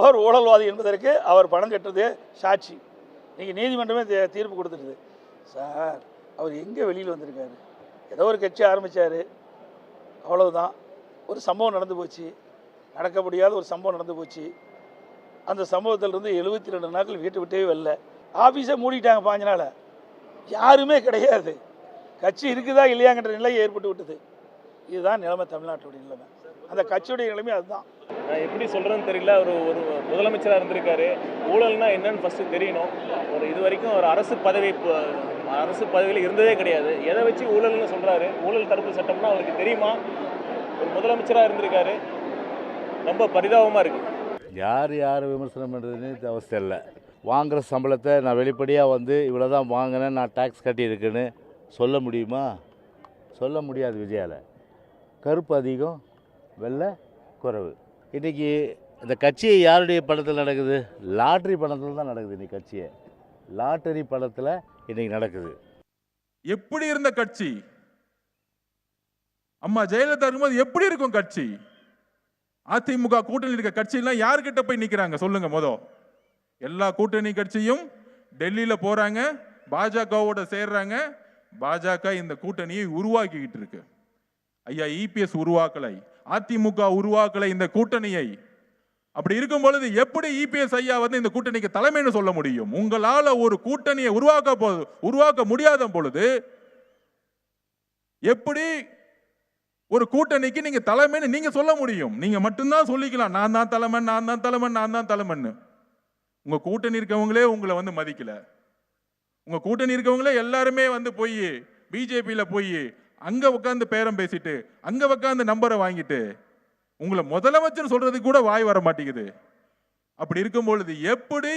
அவர் ஊழல்வாதி என்பதற்கு அவர் பணம் கட்டுறதே சாட்சி. இன்றைக்கி நீதிமன்றமே தீர்ப்பு கொடுத்துருது. சார், அவர் எங்கே வெளியில் வந்திருக்காரு? ஏதோ ஒரு கட்சி ஆரம்பித்தார், அவ்வளவுதான். ஒரு சம்பவம் நடந்து போச்சு, நடக்க முடியாத ஒரு சம்பவம் நடந்து போச்சு. அந்த சம்பவத்திலிருந்து 72 நாட்கள் வீட்டை விட்டே வரல. ஆஃபீஸை மூடிட்டாங்க 5 நாள். யாருமே கிடையாது. கட்சி இருக்குதா இல்லையாங்கிற நிலை ஏற்பட்டு விட்டது. இதுதான் நிலைமை, தமிழ்நாட்டுடைய நிலைமை. அந்த கட்சியுடைய நிலைமை அதுதான். நான் எப்படி சொல்கிறேன்னு தெரியல. ஒரு முதலமைச்சராக இருந்திருக்காரு. ஊழல்னா என்னன்னு ஃபஸ்ட்டு தெரியணும். இது வரைக்கும் ஒரு அரசு பதவியில் இருந்ததே கிடையாது. எதை வச்சு ஊழல்னு சொல்கிறாரு? ஊழல் தடுப்பு சட்டம்னா அவருக்கு தெரியுமா? ஒரு முதலமைச்சராக இருந்திருக்காரு. ரொம்ப பரிதாபமாக இருக்குது. யார் விமர்சனம் பண்ணுறதுன்னு அவசியம் இல்லை. வாங்குகிற சம்பளத்தை நான் வெளிப்படையாக இவ்வளோ தான் வாங்கினேன், நான் டேக்ஸ் கட்டியிருக்குன்னு சொல்ல முடியுமா? சொல்ல முடியாது. விஜயாவில் கருப்பு அதிகம், வெள்ளை குறைவு. இன்றைக்கி இந்த கட்சியை யாருடைய பணத்தில் நடக்குது? லாட்ரி பணத்தில் தான் நடக்குது. இன்றைக்கி கட்சியை லாட்டரி பணத்தில் இன்றைக்கி நடக்குது. எப்படி இருந்த கட்சி? அம்மா ஜெயலலிதா இருக்கும்போது எப்படி இருக்கும் கட்சி? அதிமுக கூட்டணி இருக்க கட்சியெல்லாம் யாருக்கிட்ட போய் நிற்கிறாங்க சொல்லுங்க? எல்லா கூட்டணி கட்சியும் டெல்லியில போறாங்க, பாஜகவோட சேர்றாங்க. பாஜக இந்த கூட்டணியை உருவாக்கிக்கிட்டு இருக்கு. ஐயா இபிஎஸ் உருவாக்கலை, அதிமுக உருவாக்கலை இந்த கூட்டணியை. அப்படி இருக்கும் பொழுது எப்படி இபிஎஸ் ஐயா இந்த கூட்டணிக்கு தலைமைன்னு சொல்ல முடியும்? உங்களால ஒரு கூட்டணியை உருவாக்க முடியாத பொழுது எப்படி ஒரு கூட்டணிக்கு நீங்க தலைமைன்னு நீங்க சொல்ல முடியும்? நீங்க மட்டும்தான் சொல்லிக்கலாம், நான் தான் தலைமை, நான் தான் தலைமை, நான் தான் தலைமைன்னு. உங்க கூட்டணி இருக்கவங்களே உங்களை மதிக்கல. உங்க கூட்டணி இருக்கவங்களே எல்லாருமே போய் பிஜேபியில போய் அங்க உட்காந்து பேரம் பேசிட்டு, அங்க உட்காந்து நம்பரை வாங்கிட்டு உங்களை முதலமைச்சர் சொல்றதுக்கு கூட வாய் வர மாட்டேங்குது. அப்படி இருக்கும் பொழுது எப்படி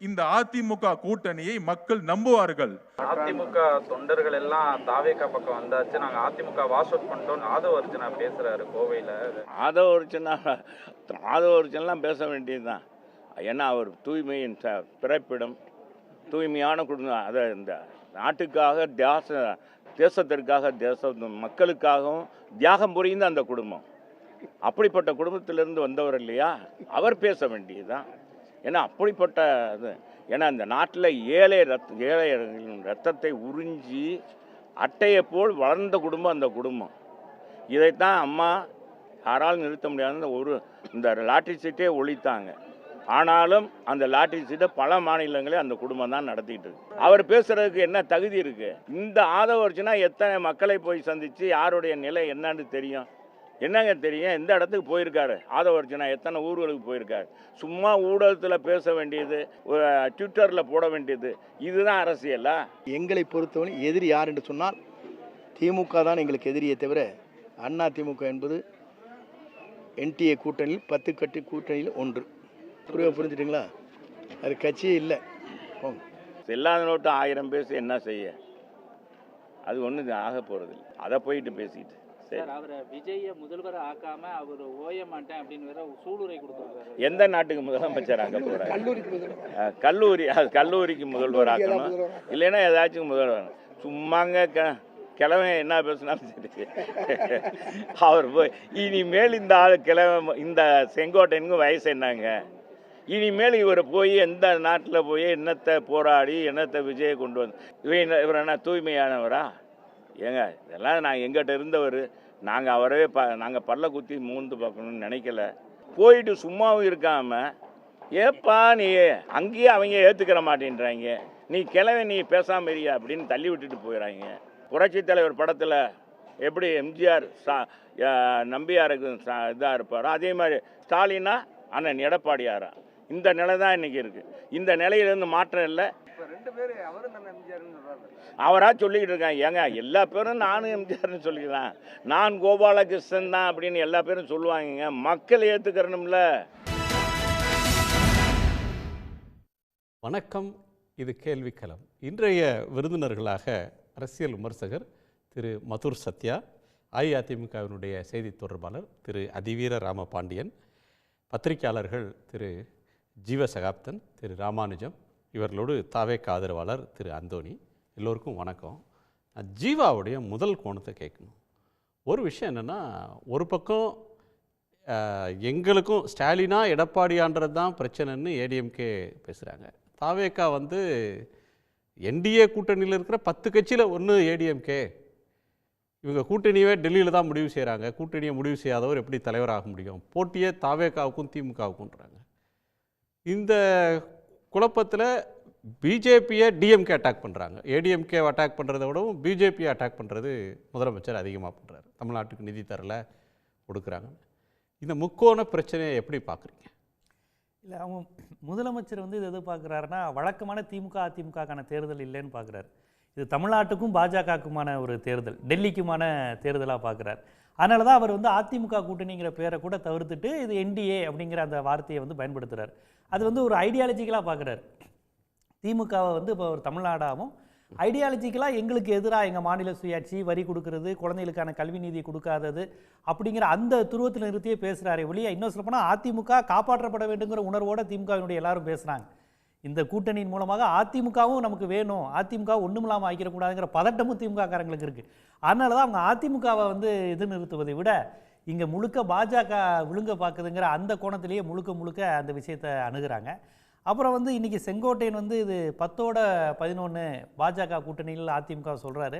இந்த அதிமுக கூட்டணியை மக்கள் நம்புவார்கள்? அதிமுக தொண்டர்கள் எல்லாம் தாவேகா பக்கம் வந்தாச்சு, நாங்க அதிமுக வாஷ் அவுட் பண்ணிட்டோம். ஆதவ அர்ஜுனா பேசுறாரு கோவையில. ஆதவ அர்ஜுனெல்லாம் பேச வேண்டியதுதான். ஏன்னா அவர் தூய்மையின் பிறப்பிடம், தூய்மையான குடும்பம். அதை இந்த நாட்டுக்காக தேசத்திற்காக மக்களுக்காகவும் தியாகம் புரிந்த அந்த குடும்பம். அப்படிப்பட்ட குடும்பத்திலிருந்து வந்தவர் இல்லையா, அவர் பேச வேண்டியதுதான். ஏன்னா அப்படிப்பட்ட இது. ஏன்னா இந்த நாட்டில் ஏழைகளின் ரத்தத்தை உறிஞ்சி அட்டையை போல் வளர்ந்த குடும்பம் அந்த குடும்பம். இதைத்தான் அம்மா யாராலும் நிறுத்த முடியாத இந்த லாட்டரி சீட்டே ஒழித்தாங்க. ஆனாலும் அந்த லாட்டரி சீட்டை பல மாநிலங்களே அந்த குடும்பம் தான் நடத்திட்டு இருக்கு. அவர் பேசுறதுக்கு என்ன தகுதி இருக்கு? இந்த ஆதவ அர்ஜுனா எத்தனை மக்களை போய் சந்திச்சு யாருடைய நிலை என்னன்னு தெரியும்? என்னங்க தெரியும்? எந்த இடத்துக்கு போயிருக்காரு ஆதவ அர்ஜுனா? எத்தனை ஊர்களுக்கு போயிருக்காரு? சும்மா ஊடகத்தில் பேச வேண்டியது, ட்விட்டரில் போட வேண்டியது, இதுதான் அரசியலா? எங்களை பொறுத்தவரை எதிரி யார் என்று சொன்னால் திமுக தான் எங்களுக்கு எதிரியை தவிர அண்ணா திமுக என்பது என்டிஏ கூட்டணியில் 10 கட்சி கூட்டணியில் ஒன்று. புரிஞ்சுட்டுங்களா? அது கட்சியே இல்லை. செல்லாத நோட்டு 1000 பேசி என்ன செய்ய? அது ஒன்றும் ஆக போகிறது இல்லை. அதை போயிட்டு பேசிட்டு அவரை விஜய முதல்வர் ஆக்காம அவர் ஓய மாட்டேன் அப்படின்னு வேற சூளுரை கொடுத்துருக்காரு. எந்த நாட்டுக்கு முதலமைச்சர் ஆக்க போறாரு? கல்லூரிக்கு முதல்வர் ஆக்கணும், இல்லைன்னா ஏதாச்சும் முதல்வர். சும்மாங்க கிழமை என்ன பேசினாலும் சரி. அவர் போய் இனிமேல் இந்த ஆள் கிழமை, இந்த செங்கோட்டையனுக்கு வயசு என்னங்க? இனிமேல் இவர் போய் எந்த நாட்டில் போய் என்னத்தை போராடி என்னத்தை விஜயை கொண்டு வந்து இவர் என்ன தூய்மையானவரா? ஏங்க இதெல்லாம் நான் எங்கிட்ட இருந்தவர். நாங்கள் அவரவே நாங்கள் பல்ல குத்தி மூந்து பார்க்கணும்னு நினைக்கல. போயிட்டு சும்மாவும் இருக்காமல் ஏப்பா நீ அங்கேயே அவங்க ஏற்றுக்கிற மாட்டேன்றாங்க, நீ கிளவை நீ பேசாமல் இருக்கியா அப்படின்னு தள்ளி விட்டுட்டு போயிடறாங்க. புரட்சி தலைவர் படத்தில் எப்படி எம்ஜிஆர் நம்பியாருக்கு இதாக இருப்பாரோ அதே மாதிரி ஸ்டாலினா அண்ணன் எடப்பாடியாரா. இந்த நிலை தான் இன்றைக்கி இருக்குது. இந்த நிலையிலேருந்து மாற்றம் இல்லை. அவராக சொல்லிக்கிட்டு இருக்காங்க. ஏங்க எல்லா பேரும் நானும் எம்ஜிஆர்னு சொல்லிக்கலாம், நான் கோபாலகிருஷ்ணன் தான் அப்படின்னு எல்லா பேரும் சொல்லுவாங்க. மக்கள் ஏற்றுக்கிறணும்ல. வணக்கம், இது கேள்விக்களம். இன்றைய விருந்தினர்களாக அரசியல் விமர்சகர் திரு மதுர் சத்யா, அஇஅதிமுகவினுடைய செய்தி தொடர்பாளர் திரு அதிவீர ராமபாண்டியன், பத்திரிகையாளர்கள் திரு ஜீவசகாப்தன், திரு ராமானுஜம், இவர்களோடு தாவேக ஆதரவாளர் திரு அந்தோணி. எல்லோருக்கும் வணக்கம். ஜீவாவுடைய முதல் கோணத்தை கேட்கணும். ஒரு விஷயம் என்னென்னா, ஒரு பக்கம் எங்களுக்கும் ஸ்டாலினா எடப்பாடியான்றது தான் பிரச்சனைன்னு ஏடிஎம்கே பேசுகிறாங்க. தாவேகா வந்து என்டிஏ கூட்டணியில் இருக்கிற 10 கட்சியில் ஒன்று ஏடிஎம்கே. இவங்க கூட்டணியே டெல்லியில் தான் முடிவு செய்கிறாங்க. கூட்டணியை முடிவு செய்யாதவர் எப்படி தலைவராக முடியும்? போட்டியே தாவேகாவுக்கும் திமுகவுக்குன்றாங்க. இந்த குழப்பத்தில் பிஜேபியை டிஎம்கே அட்டாக் பண்ணுறாங்க. ஏடிஎம்கே அட்டாக் பண்ணுறதை விடவும் பிஜேபியை அட்டாக் பண்ணுறது முதலமைச்சர் அதிகமாக பண்ணுறாரு. தமிழ்நாட்டுக்கு நிதி தரல, கொடுக்குறாங்க. இந்த முக்கோண பிரச்சனையை எப்படி பார்க்குறீங்க? இல்லை, அவங்க முதலமைச்சர் வந்து இது எது பார்க்குறாருன்னா, வழக்கமான திமுக அதிமுகக்கான தேர்தல் இல்லைன்னு பார்க்குறாரு. இது தமிழ்நாட்டுக்கும் பாஜகவுக்குமான ஒரு தேர்தல், டெல்லிக்குமான தேர்தலாக பார்க்குறாரு. அதனால தான் அவர் வந்து அதிமுக கூட்டணிங்கிற பேரை கூட தவிர்த்துட்டு இது என்டிஏ அப்படிங்கிற அந்த வார்த்தையை வந்து பயன்படுத்துகிறார். அது வந்து ஒரு ஐடியாலஜிக்கலாக பார்க்குறாரு. திமுகவை வந்து இப்போ ஒரு தமிழ்நாடாகவும் ஐடியாலஜிக்கலாக எங்களுக்கு எதிராக எங்கள் மாநில சுயாட்சி, வரி கொடுக்கறது, குழந்தைகளுக்கான கல்வி நீதி கொடுக்காதது அப்படிங்கிற அந்த துருவத்தில் நிறுத்தியே பேசுகிறாரே ஒழிய, இன்னும் சொல்லப்போனால் அதிமுக காப்பாற்றப்பட வேண்டுங்கிற உணர்வோடு திமுகவினுடைய எல்லாரும் பேசுகிறாங்க. இந்த கூட்டணியின் மூலமாக அதிமுகவும் நமக்கு வேணும், அதிமுக ஒன்றுமில்லாமல் ஆக்கிடக்கூடாதுங்கிற பதட்டமும் திமுககாரங்களுக்கு இருக்குது. அதனால தான் அவங்க அதிமுகவை வந்து இது நிறுத்துவதை விட இங்கே முழுக்க பாஜக விழுங்க பார்க்குதுங்கிற அந்த கோணத்திலேயே முழுக்க அந்த விஷயத்தை அணுகிறாங்க. அப்புறம் வந்து இன்றைக்கி செங்கோட்டையன் வந்து இது 10-11 பாஜக கூட்டணியில் அதிமுக சொல்கிறாரு.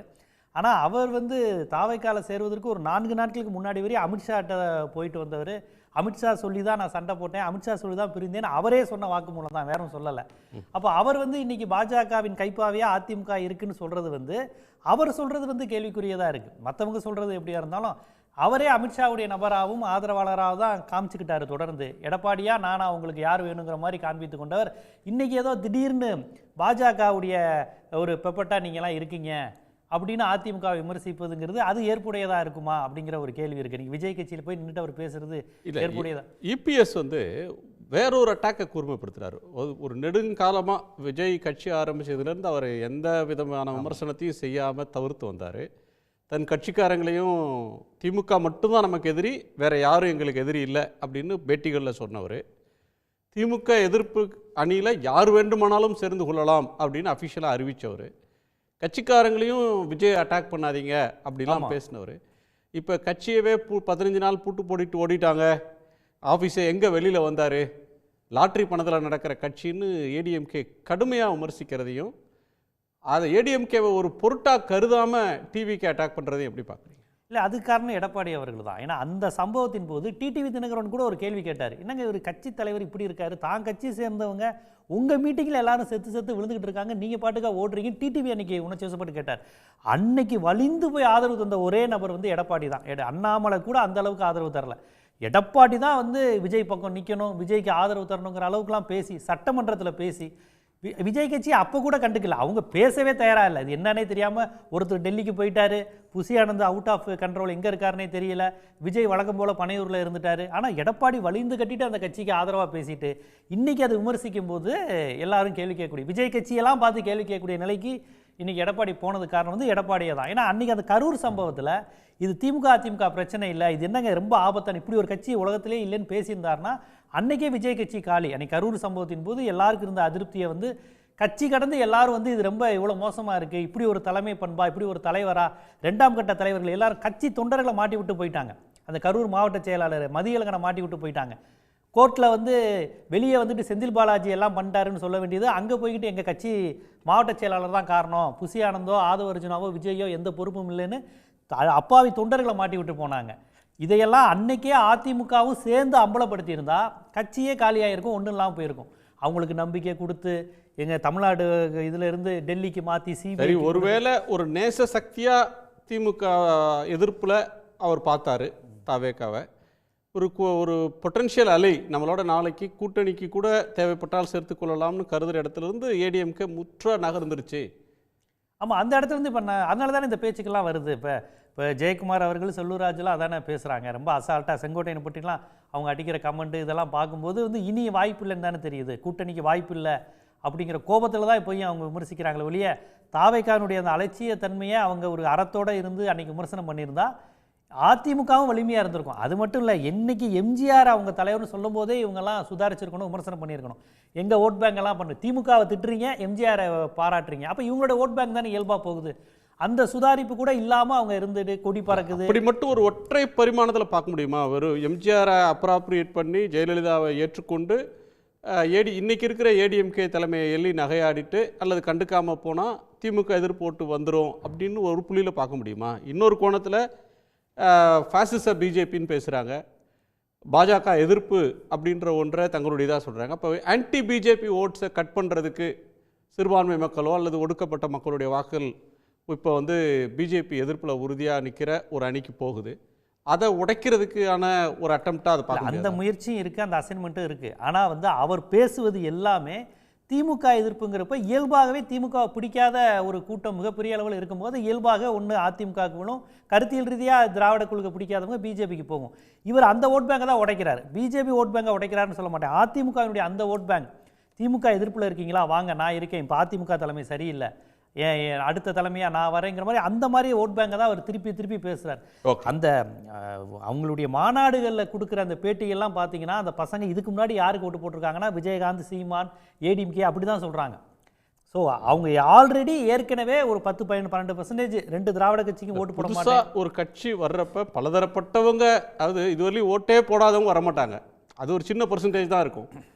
ஆனால் அவர் வந்து தாவைக்கால சேருவதற்கு ஒரு 4 நாட்களுக்கு முன்னாடி வரையும் அமித்ஷாட்ட போயிட்டு வந்தவர். அமித்ஷா சொல்லி தான் நான் சண்டை போட்டேன், அமித்ஷா சொல்லி தான் பிரிந்தேன்னு அவரே சொன்ன வாக்குமூலம் தான், வேறும் சொல்லலை. அப்போ அவர் வந்து இன்றைக்கி பாஜகவின் கைப்பாவையாக அதிமுக இருக்குன்னு சொல்கிறது வந்து அவர் சொல்கிறது வந்து கேள்விக்குரியதாக இருக்குது. மற்றவங்க சொல்கிறது எப்படியா இருந்தாலும் அவரே அமித்ஷாவுடைய நபராகவும் ஆதரவாளராக தான் காமிச்சுக்கிட்டாரு. தொடர்ந்து எடப்பாடியா நானா உங்களுக்கு யார் வேணுங்கிற மாதிரி காண்பித்து கொண்டவர் இன்றைக்கி ஏதோ திடீர்னு பாஜகவுடைய ஒரு பெப்பட்டா நீங்கள்லாம் இருக்கீங்க அப்படின்னு அதிமுக விமர்சிப்பதுங்கிறது அது ஏற்புடையதாக இருக்குமா அப்படிங்கிற ஒரு கேள்வி இருக்குது. நீங்கள் விஜய் கட்சியில் போய் நின்றுட்டு அவர் பேசுறது ஏற்புடையதா? இபிஎஸ் வந்து வேறொரு அட்டாக்கை கூர்மைப்படுத்துகிறார். ஒரு நெடுங்காலமாக விஜய் கட்சி ஆரம்பித்ததுலேருந்து அவர் எந்த விதமான விமர்சனத்தையும் செய்யாமல் தவிர்த்து வந்தார். தன் கட்சிக்காரங்களையும் திமுக மட்டும்தான் நமக்கு எதிரி, வேறு யாரும் எங்களுக்கு எதிரி இல்லை அப்படின்னு பேட்டிகளில் சொன்னவர். திமுக எதிர்ப்பு அணியில் யார் வேண்டுமானாலும் சேர்ந்து கொள்ளலாம் அப்படின்னு அஃபிஷியலாக அறிவித்தவர். கட்சிக்காரங்களையும் விஜய் அட்டாக் பண்ணாதீங்க அப்படிலாம் பேசினவர். இப்போ கட்சியவே 15 நாள் பூட்டு போட்டுட்டு ஓடிட்டாங்க, ஆஃபீஸை எங்கே வெளியில் வந்தார், லாட்ரி பணத்தில் நடக்கிற கட்சின்னு ஏடிஎம்கே கடுமையாக விமர்சிக்கிறதையும் அதை ஏடிஎம்கேவை ஒரு பொருட்டாக கருதாமல் டிவிக்கு அட்டாக் பண்ணுறதையும் எப்படி பார்க்குறீங்க? இல்லை, அதுக்கு காரணம் எடப்பாடி அவர்கள் தான். ஏன்னா அந்த சம்பவத்தின் போது டிடிவி தினகரன் கூட ஒரு கேள்வி கேட்டார். என்னங்க ஒரு கட்சி தலைவர் இப்படி இருக்காரு, தான் கட்சி சேர்ந்தவங்க உங்கள் மீட்டிங்கில் எல்லாரும் செத்து விழுந்துக்கிட்டு இருக்காங்க, நீங்கள் பாட்டுக்காக ஓடுறீங்க, டிடிவி அன்னைக்கு உணர்ச்சி வசப்பட்டு கேட்டார். அன்னைக்கு வலிந்து போய் ஆதரவு தந்த ஒரே நபர் வந்து எடப்பாடி தான். அண்ணாமலை கூட அந்த அளவுக்கு ஆதரவு தரல. எடப்பாடி தான் வந்து விஜய் பக்கம் நிற்கணும், விஜய்க்கு ஆதரவு தரணுங்கிற அளவுக்குலாம் பேசி சட்டமன்றத்தில் பேசி விஜய் கட்சி அப்போ கூட கண்டுக்கல. அவங்க பேசவே தயாராக இல்லை. அது என்னன்னே தெரியாமல் ஒருத்தர் டெல்லிக்கு போயிட்டாரு, Bussy Anand out of control, எங்கே இருக்காருன்னே தெரியல. விஜய் வழக்கம் போல் பனையூரில் இருந்துட்டார். ஆனால் எடப்பாடி வலிந்து கட்டிட்டு அந்த கட்சிக்கு ஆதரவாக பேசிட்டு இன்றைக்கி அதை விமர்சிக்கும் போது எல்லாரும் கேள்வி கேட்கக்கூடிய, விஜய் கட்சியெல்லாம் பார்த்து கேள்வி கேட்கக்கூடிய நிலைக்கு இன்றைக்கி எடப்பாடி போனது காரணம் வந்து எடப்பாடியே தான். ஏன்னா அன்றைக்கி அந்த கரூர் சம்பவத்தில் இது திமுக அதிமுக பிரச்சனை இல்லை, இது என்னங்க ரொம்ப ஆபத்தான இப்படி ஒரு கட்சி உலகத்திலே இல்லைன்னு பேசியிருந்தாருன்னா அன்றைக்கே விஜய் கட்சி காலி. அன்றைக்கி கரூர் சம்பவத்தின் போது எல்லாருக்கும் இருந்த அதிருப்தியை வந்து கட்சி கடந்து எல்லாரும் வந்து இது ரொம்ப இவ்வளோ மோசமாக இருக்குது, இப்படி ஒரு தலைமை பண்பா, இப்படி ஒரு தலைவரா, 2ஆம் கட்ட தலைவர்கள் எல்லாரும் கட்சி தொண்டர்களை மாட்டி விட்டு போயிட்டாங்க. அந்த கரூர் மாவட்ட செயலாளர் மதியழகனை மாட்டி விட்டு போயிட்டாங்க. கோர்ட்டில் வந்து வெளியே வந்துட்டு செந்தில் பாலாஜி எல்லாம் பண்ணிட்டாருன்னு சொல்ல வேண்டியது, அங்கே போய்கிட்டு எங்கள் கட்சி மாவட்ட செயலாளர் தான் காரணம், புசி ஆனந்தோ ஆதவ அர்ஜுனாவோ விஜயோ எந்த பொறுப்பும் இல்லைன்னு அப்பாவி தொண்டர்களை மாட்டி விட்டு போனாங்க. இதையெல்லாம் அன்னைக்கே அதிமுகவும் சேர்ந்து அம்பலப்படுத்தியிருந்தா கட்சியே காலியாகிருக்கும், ஒன்றும் இல்லாமல் போயிருக்கும். அவங்களுக்கு நம்பிக்கை கொடுத்து எங்கள் தமிழ்நாடு இதில் இருந்து டெல்லிக்கு மாற்றி சரி, ஒருவேளை ஒரு நேச சக்தியாக திமுக எதிர்ப்பில் அவர் பார்த்தாரு தாவேக்காவை, ஒரு பொட்டன்ஷியல் அலை நம்மளோட நாளைக்கு கூட்டணிக்கு கூட தேவைப்பட்டால் சேர்த்து கொள்ளலாம்னு கருதுகிற இடத்துலேருந்து ஏடிஎம்கே முற்ற நகர்ந்துருச்சு. ஆமாம், அந்த இடத்துலேருந்து இப்போ அதனால தானே இந்த பேச்சுக்கெல்லாம் வருது. இப்போ ஜெயக்குமார் அவர்கள் செல்லூராஜெலாம் அதானே பேசுகிறாங்க, ரொம்ப அசால்ட்டாக செங்கோட்டையனை பற்றிலாம் அவங்க அடிக்கிற கமெண்ட் இதெல்லாம் பார்க்கும்போது வந்து இனி வாய்ப்பு இல்லைன்னு தானே தெரியுது, கூட்டணிக்கு வாய்ப்பு இல்லை அப்படிங்கிற கோபத்தில் தான் போய் அவங்க விமர்சிக்கிறாங்களே ஒழிய தாவேக்கானுடைய அந்த அலட்சிய தன்மையை அவங்க ஒரு அறத்தோடு இருந்து அன்றைக்கி விமர்சனம் பண்ணியிருந்தா அதிமுகவும் வலிமையாக இருந்திருக்கும். அது மட்டும் இல்லை, என்றைக்கு எம்ஜிஆர் அவங்க தலைவர்னு சொல்லும் போதே இவங்கெல்லாம் சுதாரிச்சிருக்கணும், விமர்சனம் பண்ணியிருக்கணும். எங்கள் ஓட் பேங்க் எல்லாம் பண்ணு, திமுகவை திட்டுறீங்க, எம்ஜிஆரை பாராட்டுறீங்க, அப்போ இவங்களோட ஓட் பேங்க் தானே இயல்பாக போகுது. அந்த சுதாரிப்பு கூட இல்லாமல் அவங்க இருந்துட்டு கொடி பறக்குது. அப்படி மட்டும் ஒரு ஒற்றை பரிமாணத்தில் பார்க்க முடியுமா? வெறும் எம்ஜிஆரை அப்ராப்ரியேட் பண்ணி ஜெயலலிதாவை ஏற்றுக்கொண்டு இன்னைக்கு இருக்கிற ஏடிஎம்கே தலைமையை எள்ளி நகையாடிட்டு அல்லது கண்டுக்காமல் போனால் திமுக எதிர்ப்பு ஓட்டு வந்துடும் அப்படின்னு ஒரு புள்ளியில் பார்க்க முடியுமா? இன்னொரு கோணத்தில் ஃபாசிச பிஜேபின்னு பேசுகிறாங்க, பாஜக எதிர்ப்பு அப்படின்ற ஒன்றை தங்களுடைய இதாக சொல்கிறாங்க. அப்போ ஆன்டி பிஜேபி ஓட்ஸை கட் பண்ணுறதுக்கு சிறுபான்மை மக்களோ அல்லது ஒடுக்கப்பட்ட மக்களுடைய வாக்குகள் இப்போ வந்து பிஜேபி எதிர்ப்பில் உறுதியாக நிற்கிற ஒரு அணிக்கு போகுது. அதை உடைக்கிறதுக்கான ஒரு அட்டம்ப்டாக அதை பார்க்க அந்த முயற்சியும் இருக்குது, அந்த அசைன்மெண்ட்டும் இருக்குது. ஆனால் வந்து அவர் பேசுவது எல்லாமே திமுக எதிர்ப்புங்கிறப்ப இயல்பாகவே திமுக பிடிக்காத ஒரு கூட்டம் மிகப்பெரிய அளவில் இருக்கும்போது இயல்பாக ஒன்று அதிமுகவுக்கு விழும், கருத்தியல் ரீதியாக திராவிட குழுக்கு பிடிக்காதவங்க பிஜேபிக்கு போகும். இவர் அந்த ஓட் பேங்கை தான் உடைக்கிறார். பிஜேபி ஓட் பேங்கை உடைக்கிறாருன்னு சொல்ல மாட்டேன். அதிமுகவினுடைய அந்த ஓட் பேங்க், திமுக எதிர்ப்பில் இருக்கீங்களா, வாங்க நான் இருக்கேன், இப்போ அதிமுக தலைமை சரியில்லை, ஏன் அடுத்த தலைமையாக நான் வரேங்கிற மாதிரி அந்த மாதிரி ஓட் பேங்கை தான் அவர் திருப்பி திருப்பி பேசுகிறார். அந்த அவங்களுடைய மாநாடுகளில் கொடுக்குற அந்த பேட்டிகள்லாம் பார்த்தீங்கன்னா அந்த பசங்க இதுக்கு முன்னாடி யாருக்கு ஓட்டு போட்டிருக்காங்கன்னா விஜயகாந்த், சீமான், ஏடிஎம்கே அப்படி தான் சொல்கிறாங்க. ஸோ அவங்க ஆல்ரெடி ஏற்கனவே ஒரு 10-12% 2 திராவிட கட்சிக்கும் ஓட்டு போட மாட்டாங்க. ஒரு கட்சி வர்றப்ப பலதரப்பட்டவங்க, அதாவது இதுவரையும் ஓட்டே போடாதவங்க வரமாட்டாங்க, அது ஒரு சின்ன பர்சன்டேஜ் தான் இருக்கும்.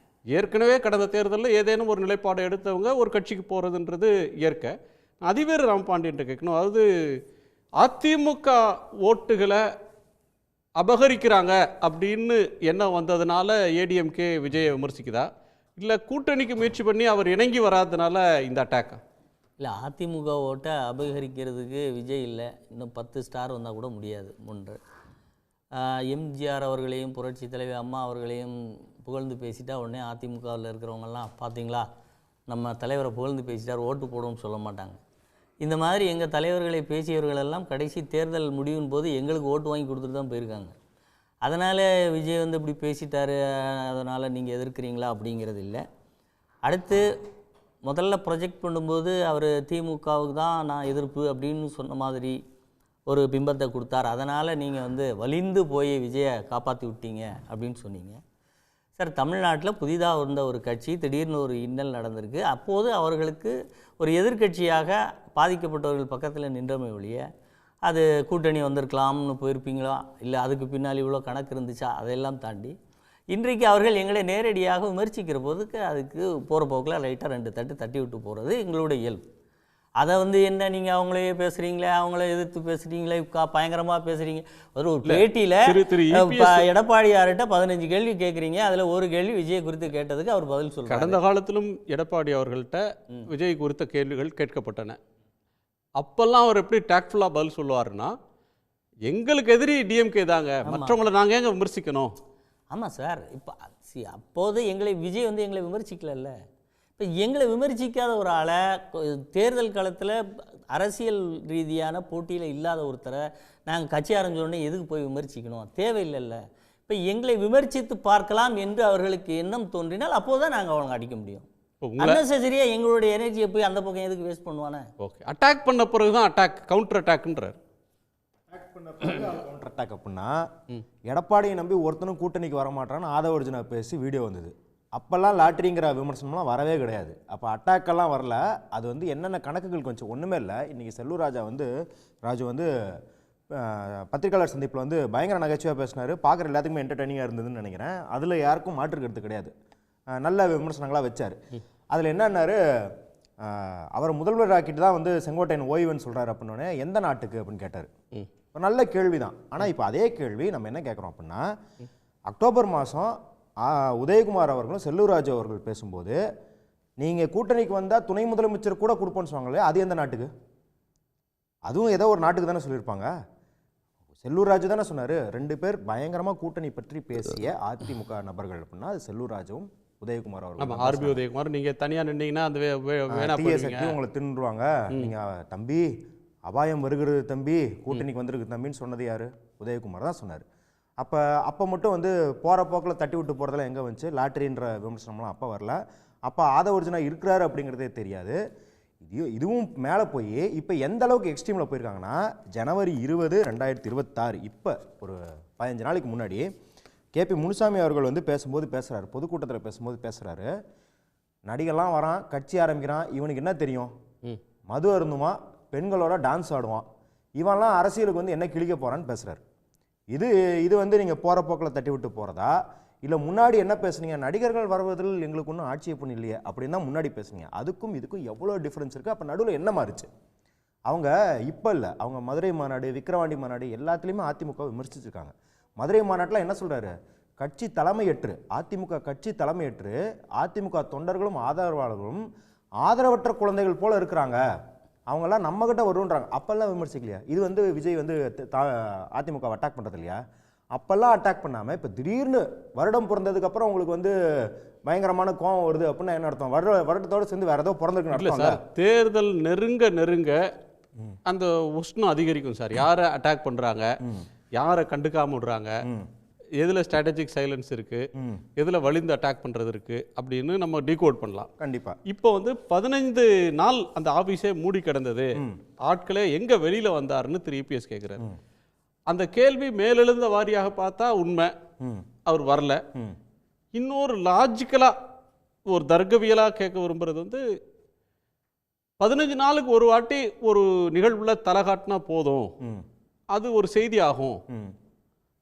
ஏற்கனவே கடந்த தேர்தலில் ஏதேனும் ஒரு நிலைப்பாடு எடுத்தவங்க ஒரு கட்சிக்கு போகிறதுன்றது இயற்கை. அதிவேறு ராமபாண்டியன் கேட்கணும், அதாவது அதிமுக ஓட்டுகளை அபகரிக்கிறாங்க அப்படின்னு என்ன வந்ததுனால ஏடிஎம்கே விஜயை விமர்சிக்குதா, இல்லை கூட்டணிக்கு முயற்சி பண்ணி அவர் இணங்கி வராதனால இந்த அட்டாக்கா? இல்லை, அதிமுக ஓட்டை அபகரிக்கிறதுக்கு விஜய் இல்லை, இன்னும் 10 ஸ்டார் வந்தால் கூட முடியாது. முன்று எம்ஜிஆர் அவர்களையும் புரட்சி தலைவி அம்மா அவர்களையும் புகழ்ந்து பேசிட்டா உடனே அதிமுகவில் இருக்கிறவங்கெல்லாம் பார்த்தீங்களா நம்ம தலைவரை புகழ்ந்து பேசிட்டார் ஓட்டு போடுவோம்னு சொல்ல மாட்டாங்க. இந்த மாதிரி எங்கள் தலைவர்களை பேசியவர்களெல்லாம் கடைசி தேர்தல் முடிவின் போது எங்களுக்கு ஓட்டு வாங்கி கொடுத்துட்டு தான் போயிருக்காங்க. அதனால் விஜய் வந்து இப்படி பேசிட்டாரு அதனால் நீங்கள் எதிர்க்கிறீங்களா அப்படிங்கிறது இல்லை. அடுத்து முதல்ல ப்ரொஜெக்ட் பண்ணும்போது அவர் திமுகவுக்கு தான் நான் எதிர்ப்பு அப்படின்னு சொன்ன மாதிரி ஒரு பிம்பத்தை கொடுத்தார். அதனால் நீங்கள் வந்து வலிந்து போய் விஜயை காப்பாற்றி விட்டீங்க அப்படின்னு சொன்னீங்க. சார், தமிழ்நாட்டில் புதிதாக இருந்த ஒரு கட்சி திடீர்னு ஒரு இன்னல் நடந்திருக்கு. அப்போது அவர்களுக்கு ஒரு எதிர்க்கட்சியாக பாதிக்கப்பட்டவர்கள் பக்கத்தில் நின்றமை ஒழிய அது கூட்டணி வந்திருக்கலாம்னு போயிருப்பீங்களா, இல்லை அதுக்கு பின்னால் இவ்வளோ கணக்கு இருந்துச்சா, அதையெல்லாம் தாண்டி இன்றைக்கு அவர்கள் எங்களை நேரடியாக விமர்சிக்கிற போதுக்கு அதுக்கு போகிற போக்கில் லைட்டாக 2 தட்டு தட்டி விட்டு போகிறது எங்களுடைய இயல்பு. அதை வந்து என்ன நீங்கள் அவங்களே பேசுகிறீங்களே, அவங்கள எதிர்த்து பேசுகிறீங்களே, பயங்கரமாக பேசுகிறீங்க. ஒரு பேட்டியில் எடப்பாடியார்கிட்ட 15 கேள்வி கேட்குறீங்க, அதில் ஒரு கேள்வி விஜய் குறித்து கேட்டதுக்கு அவர் பதில் சொல்கிறார். கடந்த காலத்திலும் எடப்பாடி அவர்கள்ட்ட விஜய் குறித்த கேள்விகள் கேட்கப்பட்டன. அப்போல்லாம் அவர் எப்படி டாக்ட்ஃபுல்லாக பதில் சொல்லுவாருன்னா, எங்களுக்கு எதிரி டிஎம்கே தாங்க, மற்றவங்களை நாங்கள் ஏங்க விமர்சிக்கணும். ஆமாம் சார், இப்போ அப்போது விஜய் வந்து எங்களை விமர்சிக்கல. இப்போ எங்களை விமர்சிக்காத ஒரு ஆளை தேர்தல் காலத்தில் அரசியல் ரீதியான போட்டியில் இல்லாத ஒருத்தரை நாங்கள் கட்சி ஆரம்பிச்சோடனே எதுக்கு போய் விமர்சிக்கணும், தேவையில்லைல்ல. இப்போ எங்களை விமர்சித்து பார்க்கலாம் என்று அவர்களுக்கு எண்ணம் தோன்றினால் அப்போது தான் நாங்கள் அவங்களை அடிக்க முடியும். அன்னெசரியாக எங்களுடைய எனர்ஜியை போய் அந்த பக்கம் எதுக்கு வேஸ்ட் பண்ணுவானே. ஓகே, அட்டாக் பண்ண பிறகு தான் அட்டாக், கவுண்டர் அட்டாக்ன்றார். கவுண்டர் அட்டாக் அப்படின்னா எடப்பாடியை நம்பி ஒருத்தனும் கூட்டணிக்கு வரமாட்டான்னு ஆதவர்ஜுனா பேசி வீடியோ வந்தது. அப்போல்லாம் லாட்ரிங்கிற விமர்சனம்லாம் வரவே கிடையாது. அப்போ அட்டாக்கெல்லாம் வரல. அது வந்து என்னென்ன கணக்குகள் கொஞ்சம் ஒன்றுமே இல்லை. இன்றைக்கி செல்லூர் ராஜு வந்து பத்திரிகையாளர் சந்திப்பில் வந்து பயங்கர நகைச்சுவையாக பேசினார். பார்க்குற எல்லாத்துக்குமே என்டர்டெய்னிங்காக இருந்ததுன்னு நினைக்கிறேன். அதில் யாருக்கும் மாற்று கருத்து கிடையாது. நல்ல விமர்சனங்களாக வச்சார். அதில் என்னன்னாரு, அவர் முதல்வர் ஆக்கிட்டு தான் வந்து செங்கோட்டையன் ஓய்வுன்னு சொல்கிறார் அப்படின்னோடனே எந்த நாட்டுக்கு அப்படின்னு கேட்டார். ஒரு நல்ல கேள்வி தான். ஆனால் இப்போ அதே கேள்வி நம்ம என்ன கேட்குறோம் அப்படின்னா, அக்டோபர் மாதம் உதயகுமார் அவர்களும் செல்லூர் ராஜு அவர்கள் பேசும்போது நீங்கள் கூட்டணிக்கு வந்தால் துணை முதலமைச்சர் கூட கொடுப்போன்னு சொன்னாங்களே, அது எந்த நாட்டுக்கு? அதுவும் ஏதோ ஒரு நாட்டுக்கு தானே சொல்லியிருப்பாங்க. செல்லூர் ராஜு தானே சொன்னார். 2 பேர் பயங்கரமாக கூட்டணி பற்றி பேசிய அதிமுக நபர்கள் அப்படின்னா அது செல்லூர் ராஜுவும் உதயகுமார் அவர்கள். ஆர்பி உதயகுமார், நீங்கள் தனியாக நின்றீங்கன்னா அந்த சக்தி உங்களை தின்னுருவாங்க, நீங்கள் தம்பி அபாயம் வருகிறது தம்பி, கூட்டணிக்கு வந்திருக்கு தம்பின்னு சொன்னது யார்? உதயகுமார் தான் சொன்னார். அப்போ மட்டும் வந்து போகிற போக்கில் தட்டி விட்டு போகிறதெல்லாம் எங்கே வந்துச்சு? லாட்ரின்ற விமர்சனம்லாம் அப்போ வரல. அப்போ ஆதவர்ஜுனா இருக்கிறாரு அப்படிங்கிறதே தெரியாது. இதுவும் மேலே போய் இப்போ எந்த அளவுக்கு எக்ஸ்ட்ரீமில் போயிருக்காங்கன்னா, ஜனவரி 20, 2026 இப்போ ஒரு 15 நாளைக்கு முன்னாடி கேபி முனுசாமி அவர்கள் வந்து பேசுகிறாரு, பொதுக்கூட்டத்தில் பேசும்போது பேசுகிறாரு, நடிகர்லாம் வரான், கட்சி ஆரம்பிக்கிறான், இவனுக்கு என்ன தெரியும், மது அருந்துமா பெண்களோட டான்ஸ் ஆடுவான், இவன்லாம் அரசியலுக்கு வந்து என்ன கிழிக்க போகிறான்னு பேசுகிறார். இது வந்து நீங்கள் போகிற போக்கில் தட்டி விட்டு போகிறதா, இல்லை முன்னாடி என்ன பேசுனீங்க, நடிகர்கள் வருவதில் எங்களுக்கு ஒன்றும் ஆட்சேபம் இல்லையே அப்படின்னு தான் முன்னாடி பேசுனீங்க. அதுக்கும் இதுக்கும் எவ்வளோ டிஃப்ரென்ஸ் இருக்குது. அப்போ நடுவில் என்ன மாறிச்சு? அவங்க இப்போ இல்லை, அவங்க மதுரை மாநாடு, விக்கிரவாண்டி மாநாடு எல்லாத்துலேயுமே அதிமுக விமர்சிச்சிருக்காங்க. மதுரை மாநாட்டில் என்ன சொல்கிறாரு, கட்சி தலைமையேற்று, அதிமுக கட்சி தலைமையேற்று அதிமுக தொண்டர்களும் ஆதரவாளர்களும் ஆதரவற்ற குழந்தைகள் போல இருக்கிறாங்க, அவங்கெல்லாம் நம்மகிட்ட வருன்றாங்க. அப்பெல்லாம் விமர்சிக்கலையா? இது வந்து விஜய் வந்து அதிமுக அட்டாக் பண்ணுறது இல்லையா? அப்பெல்லாம் அட்டாக் பண்ணாமல் இப்போ திடீர்னு வருடம் பிறந்ததுக்கப்புறம் உங்களுக்கு வந்து பயங்கரமான கோவம் வருது அப்படின்னா என்ன அர்த்தம்? வருடத்தோடு சேர்ந்து வேறு ஏதோ பிறந்திருக்குன்னு இல்லை அர்த்தம். சார், தேர்தல் நெருங்க அந்த உஷ்ணம் அதிகரிக்கும் சார். யாரை அட்டாக் பண்ணுறாங்க, யாரை கண்டுக்காம விடுறாங்க, எதில் ஸ்ட்ராட்டஜிக் சைலன்ஸ் இருக்குது, எதில் வலிந்து அட்டாக் பண்ணுறது இருக்குது அப்படின்னு நம்ம டீகோட் பண்ணலாம். கண்டிப்பாக. இப்போ வந்து 15 நாள் அந்த ஆஃபீஸே மூடி கிடந்தது, ஆட்களே எங்கே வெளியில் வந்தாருன்னு திரு இபிஎஸ் கேட்குறாரு. அந்த கேள்வி மேலெழுந்த வாரியாக பார்த்தா உண்மை, அவர் வரல. இன்னொரு லாஜிக்கலாக ஒரு தர்க்கவியலாக கேட்க விரும்புகிறது வந்து 15 நாளுக்கு ஒரு வாட்டி ஒரு நிகழ்வுல தலை காட்டினா போதும், அது ஒரு செய்தி ஆகும்.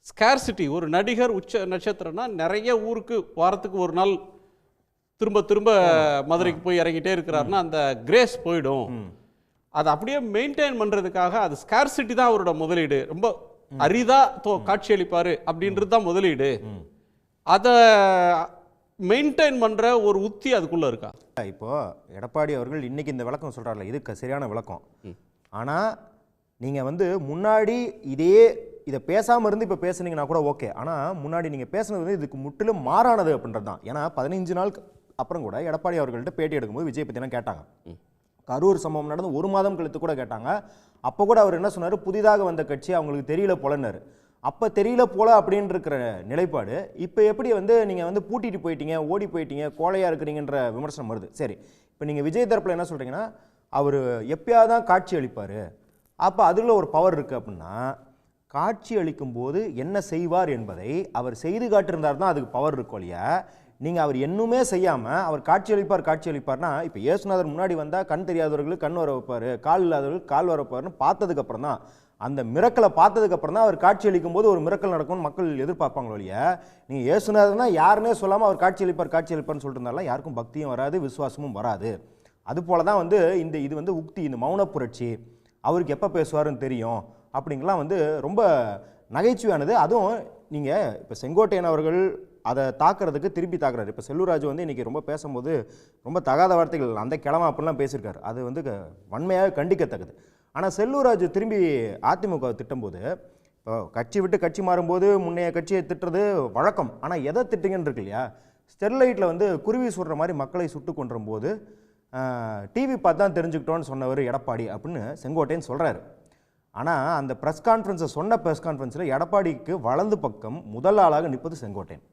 ஸ்கேர்சிட்டி, ஒரு நடிகர் உச்ச நட்சத்திரம்னா நிறைய ஊருக்கு வாரத்துக்கு ஒரு நாள் திரும்ப திரும்ப மதுரைக்கு போய் இறங்கிட்டே இருக்கிறாருன்னா அந்த கிரேஸ் போயிடும். அதை அப்படியே மெயின்டைன் பண்ணுறதுக்காக அது ஸ்கேர்சிட்டி தான் அவரோட முதலீடு. ரொம்ப அரிதாக காட்சியளிப்பார் அப்படின்றது தான் முதலீடு. அதை மெயின்டைன் பண்ணுற ஒரு உத்தி அதுக்குள்ளே இருக்கா? இப்போது எடப்பாடி அவர்கள் இன்றைக்கி இந்த விளக்கம் சொல்கிறார்ல, இது சரியான விளக்கம். ஆனால் நீங்கள் வந்து முன்னாடி இதை பேசாமல் இருந்து இப்போ பேசுனீங்கன்னா கூட ஓகே. ஆனால் முன்னாடி நீங்கள் பேசுனது வந்து இதுக்கு முற்றிலும் மாறானது அப்படின்றது தான். ஏன்னா 15 நாளுக்கு அப்புறம் கூட எடப்பாடி அவர்கள்ட்ட பேட்டி எடுக்கும்போது விஜய் பற்றிலாம் கேட்டாங்க. கரூர் சம்பவம் நடந்து 1 மாதம் கழித்து கூட கேட்டாங்க. அப்போ கூட அவர் என்ன சொன்னார், புதிதாக வந்த கட்சி அவங்களுக்கு தெரியல போலன்னாரு. அப்போ தெரியல போல அப்படின்னு இருக்கிற நிலைப்பாடு இப்போ எப்படி வந்து நீங்கள் வந்து பூட்டிட்டு போயிட்டீங்க, ஓடி போயிட்டீங்க, கோழையாக இருக்கிறீங்கன்ற விமர்சனம் வருது. சரி, இப்போ நீங்கள் விஜய் தரப்பில் என்ன சொல்கிறீங்கன்னா, அவர் எப்பயாவது தான் காட்சி அளிப்பார், அப்போ அதில் ஒரு பவர் இருக்குது அப்படின்னா, காட்சி அளிக்கும் போது என்ன செய்வார் என்பதை அவர் செய்து காட்டியிருந்தார் தான் அதுக்கு பவர் இருக்கும் இல்லையா? நீங்கள் அவர் இன்னுமே செய்யாமல் அவர் காட்சி அளிப்பார்னா, இப்போ இயேசுநாதர் முன்னாடி வந்தால் கண் தெரியாதவர்களுக்கு கண் வர வைப்பார், கால் இல்லாதவர்களுக்கு கால் வர வைப்பார்னு பார்த்ததுக்கப்புறம் தான், அந்த மிரக்கலை பார்த்ததுக்கப்புறம் தான் அவர் காட்சி அளிக்கும் போது ஒரு மிரக்கல் நடக்கும்னு மக்கள் எதிர்பார்ப்பாங்களோ இல்லையா? நீங்கள் இயேசுநாதர்னா யாருன்னே சொல்லாமல் அவர் காட்சி அளிப்பார்னு சொல்லிட்டு இருந்தாலும் யாருக்கும் பக்தியும் வராது, விசுவாசமும் வராது. அதுபோல தான் வந்து இது வந்து உக்தி, இந்த மௌன புரட்சி, அவருக்கு எப்போ பேசுவாருன்னு தெரியும் அப்படிங்கலாம் வந்து ரொம்ப நகைச்சுவையானது. அதுவும் நீங்கள் இப்போ செங்கோட்டையன் அவர்கள் அதை தாக்குறதுக்கு திருப்பி தாக்குறாரு. இப்போ செல்லூர்ராஜு வந்து இன்றைக்கி ரொம்ப பேசும்போது ரொம்ப தகாத வார்த்தைகள் அந்த கிழமை அப்படிலாம் பேசியிருக்காரு. அது வந்து வன்மையாக கண்டிக்கத்தக்கது. ஆனால் செல்லூர்ராஜு திரும்பி அதிமுக திட்டும்போது, இப்போ கட்சி விட்டு கட்சி மாறும்போது முன்னைய கட்சியை திட்டுறது வழக்கம். ஆனால் எதை திட்டுங்கன்னு இருக்கு இல்லையா? ஸ்டெர்லைட்டில் வந்து குருவி சுடுற மாதிரி மக்களை சுட்டு கொன்றும் போது டிவி பார்த்து தான் தெரிஞ்சுக்கிட்டோன்னு சொன்னவர் எடப்பாடி அப்படின்னு செங்கோட்டையன் சொல்கிறாரு. ஆனால் அந்த ப்ரெஸ் கான்ஃபரன்ஸை சொன்ன ப்ரெஸ் கான்ஃபரன்ஸில் எடப்பாடிக்கு வலது பக்கம் முதல் ஆளாக நிற்பது செங்கோட்டையன்.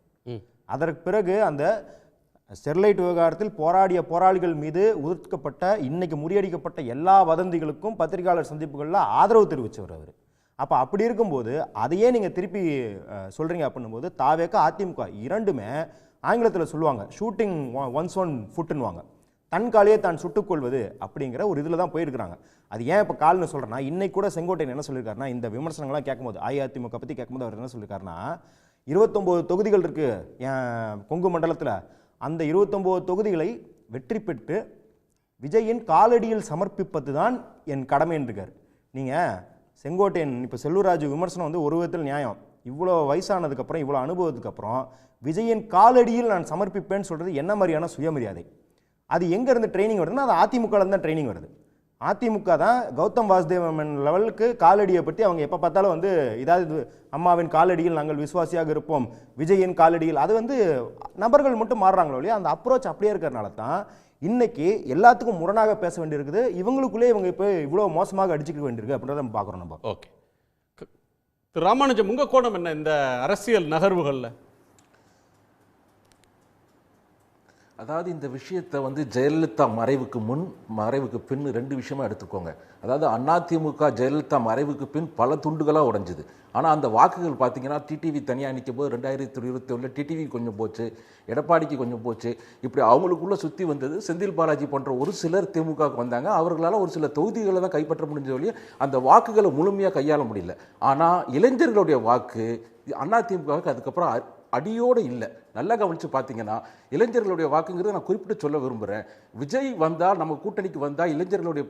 அதற்கு பிறகு அந்த ஸ்டெர்லைட் விவகாரத்தில் போராடிய போராளிகள் மீது உதிர்க்கப்பட்ட, இன்னைக்கு முறியடிக்கப்பட்ட எல்லா வதந்திகளுக்கும் பத்திரிகையாளர் சந்திப்புகளில் ஆதரவு தெரிவித்தவர் அவர். அப்போ அப்படி இருக்கும்போது அதையே நீங்கள் திருப்பி சொல்கிறீங்க அப்படின்னும் போது தாவேக அதிமுக இரண்டுமே ஆங்கிலத்தில் சொல்லுவாங்க ஷூட்டிங் ஒன்ஸ் ஒன் ஃபுட்டுன்னுவாங்க, தன் காலையே தான் சுட்டுக்கொள்வது அப்படிங்கிற ஒரு இதில் தான் போயிருக்கிறாங்க. அது ஏன் இப்போ கால்னு சொல்கிறேன்னா, இன்னைக்கு கூட செங்கோட்டையன் என்ன சொல்லியிருக்காருன்னா, இந்த விமர்சனங்கள்லாம் கேட்கும்போது அஇஅதிமுக பற்றி கேட்கும்போது அவர் என்ன சொல்லியிருக்காருன்னா, 29 தொகுதிகள் இருக்குது என் கொங்கு மண்டலத்தில், அந்த 29 தொகுதிகளை வெற்றி பெற்று விஜயின் காலடியில் சமர்ப்பிப்பது தான் என் கடமைன்னு இருக்கார். நீங்கள் செங்கோட்டையன் இப்போ செல்லூர்ராஜு விமர்சனம் வந்து ஒரு விதத்தில் நியாயம். இவ்வளோ வயசானதுக்கப்புறம், இவ்வளோ அனுபவத்துக்கு அப்புறம் விஜயின் காலடியில் நான் சமர்ப்பிப்பேன்னு சொல்கிறது என்ன மாதிரியான சுயமரியாதை? அது எங்கேருந்து ட்ரைனிங் வருதுன்னா, அது அதிமுகலேருந்து தான் ட்ரைனிங் வருது. அதிமுக தான் கௌதம் வாசுதேவன் லெவலுக்கு காலடியை பற்றி அவங்க எப்போ பார்த்தாலும் வந்து இதாவது அம்மாவின் காலடியில் நாங்கள் விசுவாசியாக இருப்போம், விஜயின் காலடியில், அது வந்து நபர்கள் மட்டும் மாறுறாங்களோ இல்லையா? அந்த அப்ரோச் அப்படியே இருக்கிறனால தான் இன்னைக்கு எல்லாத்துக்கும் முரணாக பேச வேண்டியிருக்குது. இவங்களுக்குள்ளே இவங்க இப்போ இவ்வளோ மோசமாக அடிச்சுக்க வேண்டியிருக்கு அப்படின்றத நம்ம பார்க்குறோம். நம்ம ஓகே, ராமானுஜம், உங்கள் கோணம் என்ன இந்த அரசியல் நகர்வுகளில்? அதாவது இந்த விஷயத்தை வந்து ஜெயலலிதா மறைவுக்கு முன் மறைவுக்கு பின் ரெண்டு விஷயமா எடுத்துக்கோங்க. அதாவது அதிமுக ஜெயலலிதா மறைவுக்கு பின் பல துண்டுகளாக உடைஞ்சுது. ஆனால் அந்த வாக்குகள் பார்த்தீங்கன்னா டிடிவி தனியாக நிற்கும் போது 2021 டிடிவி கொஞ்சம் போச்சு, எடப்பாடிக்கு கொஞ்சம் போச்சு. இப்படி அவங்களுக்குள்ளே சுற்றி வந்தது. செந்தில் பாலாஜி போன்ற ஒரு சிலர் திமுகவுக்கு வந்தாங்க. அவர்களால் ஒரு சில தொகுதிகளை தான் கைப்பற்ற முடிஞ்ச வழியே அந்த வாக்குகளை முழுமையாக கையாள முடியல. ஆனால் இளைஞர்களுடைய வாக்கு அதிமுகவுக்கு அதுக்கப்புறம் அடியோடு இல்லை. நல்லா கவனித்து பார்த்தீங்கன்னா இளைஞர்களுடைய வாக்குங்கிறது நான் குறிப்பிட்டு சொல்ல விரும்புகிறேன். விஜய் வந்தால் நம்ம கூட்டணிக்கு வந்தால் இளைஞர்களுடைய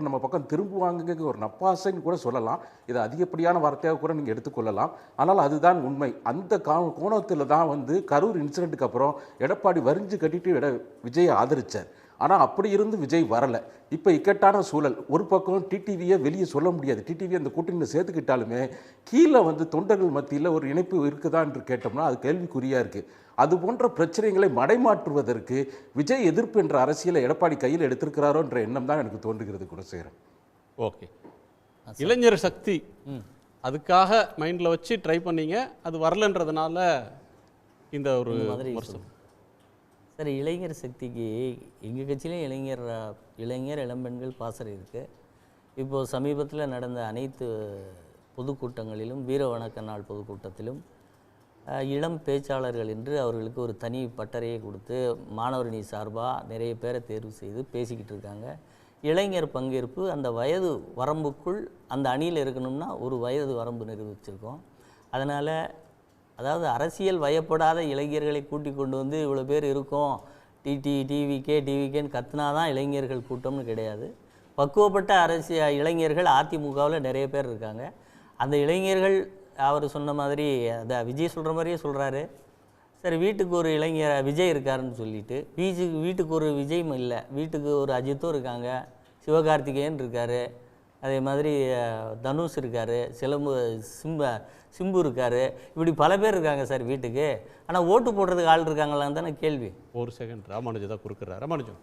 நம்ம பக்கம் திரும்புவாங்க ஒரு நப்பாசைன்னு கூட சொல்லலாம். இது அதிகப்படியான வார்த்தையாக கூட நீங்கள் எடுத்துக்கொள்ளலாம். ஆனால் அதுதான் உண்மை. அந்த கோணத்தில் தான் வந்து கரூர் இன்சிடென்ட்டுக்கு அப்புறம் எடப்பாடி வரிஞ்சு கட்டிட்டு விஜயை ஆதரித்தார். ஆனால் அப்படி இருந்து விஜய் வரலை. இப்போ இக்கட்டான சூழல். ஒரு பக்கம் டிடிவியை வெளியே சொல்ல முடியாது. டிடிவி அந்த கூட்டணியில் சேர்த்துக்கிட்டாலுமே கீழே வந்து தொண்டர்கள் மத்தியில் ஒரு இணைப்பு இருக்குதா என்று கேட்டோம்னா அது கேள்விக்குறியாக இருக்குது. அது போன்ற பிரச்சனைகளை மடைமாற்றுவதற்கு விஜய் எதிர்ப்பு என்ற அரசியலை எடப்பாடி கையில் எடுத்திருக்கிறாரோ என்ற எண்ணம் தான் எனக்கு தோன்றுகிறது. கூட செய்கிறேன். ஓகே, இளைஞர் சக்தி அதுக்காக மைண்டில் வச்சு ட்ரை பண்ணீங்க, அது வரலன்றதுனால இந்த ஒரு விமர்சனம். சரி, இளைஞர் சக்திக்கு எங்கள் கட்சியிலையும் இளைஞர் இளம்பெண்கள் பாசறை இருக்குது. இப்போது சமீபத்தில் நடந்த அனைத்து பொதுக்கூட்டங்களிலும் வீர வணக்க நாள் பொதுக்கூட்டத்திலும் இளம் பேச்சாளர்கள் என்று அவர்களுக்கு ஒரு தனி பட்டறையை கொடுத்து மாணவரணி சார்பாக நிறைய பேரை தேர்வு செய்து பேசிக்கிட்டு இருக்காங்க. இளைஞர் பங்கேற்பு அந்த வயது வரம்புக்குள் அந்த அணியில் இருக்கணும்னா ஒரு வயது வரம்பு நிரூபிச்சிருக்கோம். அதனால் அதாவது அரசியல் வயப்படாத இளைஞர்களை கூட்டி கொண்டு வந்து இவ்வளோ பேர் இருக்கோம், டிவிகேன்னு கத்துனா தான் இளைஞர்கள் கூட்டம்னு கிடையாது. பக்குவப்பட்ட இளைஞர்கள் அதிமுகவில் நிறைய பேர் இருக்காங்க. அந்த இளைஞர்கள் அவர் சொன்ன மாதிரி அந்த விஜய் சொல்கிற மாதிரியே சொல்கிறாரு. சரி, வீட்டுக்கு ஒரு இளைஞர் விஜய் இருக்காருன்னு சொல்லிட்டு வீட்டுக்கு ஒரு விஜயும் இல்லை, வீட்டுக்கு ஒரு அஜித்தும் இருக்காங்க, சிவகார்த்திகேயன் இருக்கார், அதே மாதிரி தனுஷ் இருக்கார், சிம்பு இருக்கார், இப்படி பல பேர் இருக்காங்க சார் வீட்டுக்கு. ஆனால் ஓட்டு போடுறதுக்கு ஆள் இருக்காங்களான்னு தானே கேள்வி. ஒரு செகண்ட், ராமானுஜம் தான் குறுக்கிறார். ராமானுஜம்,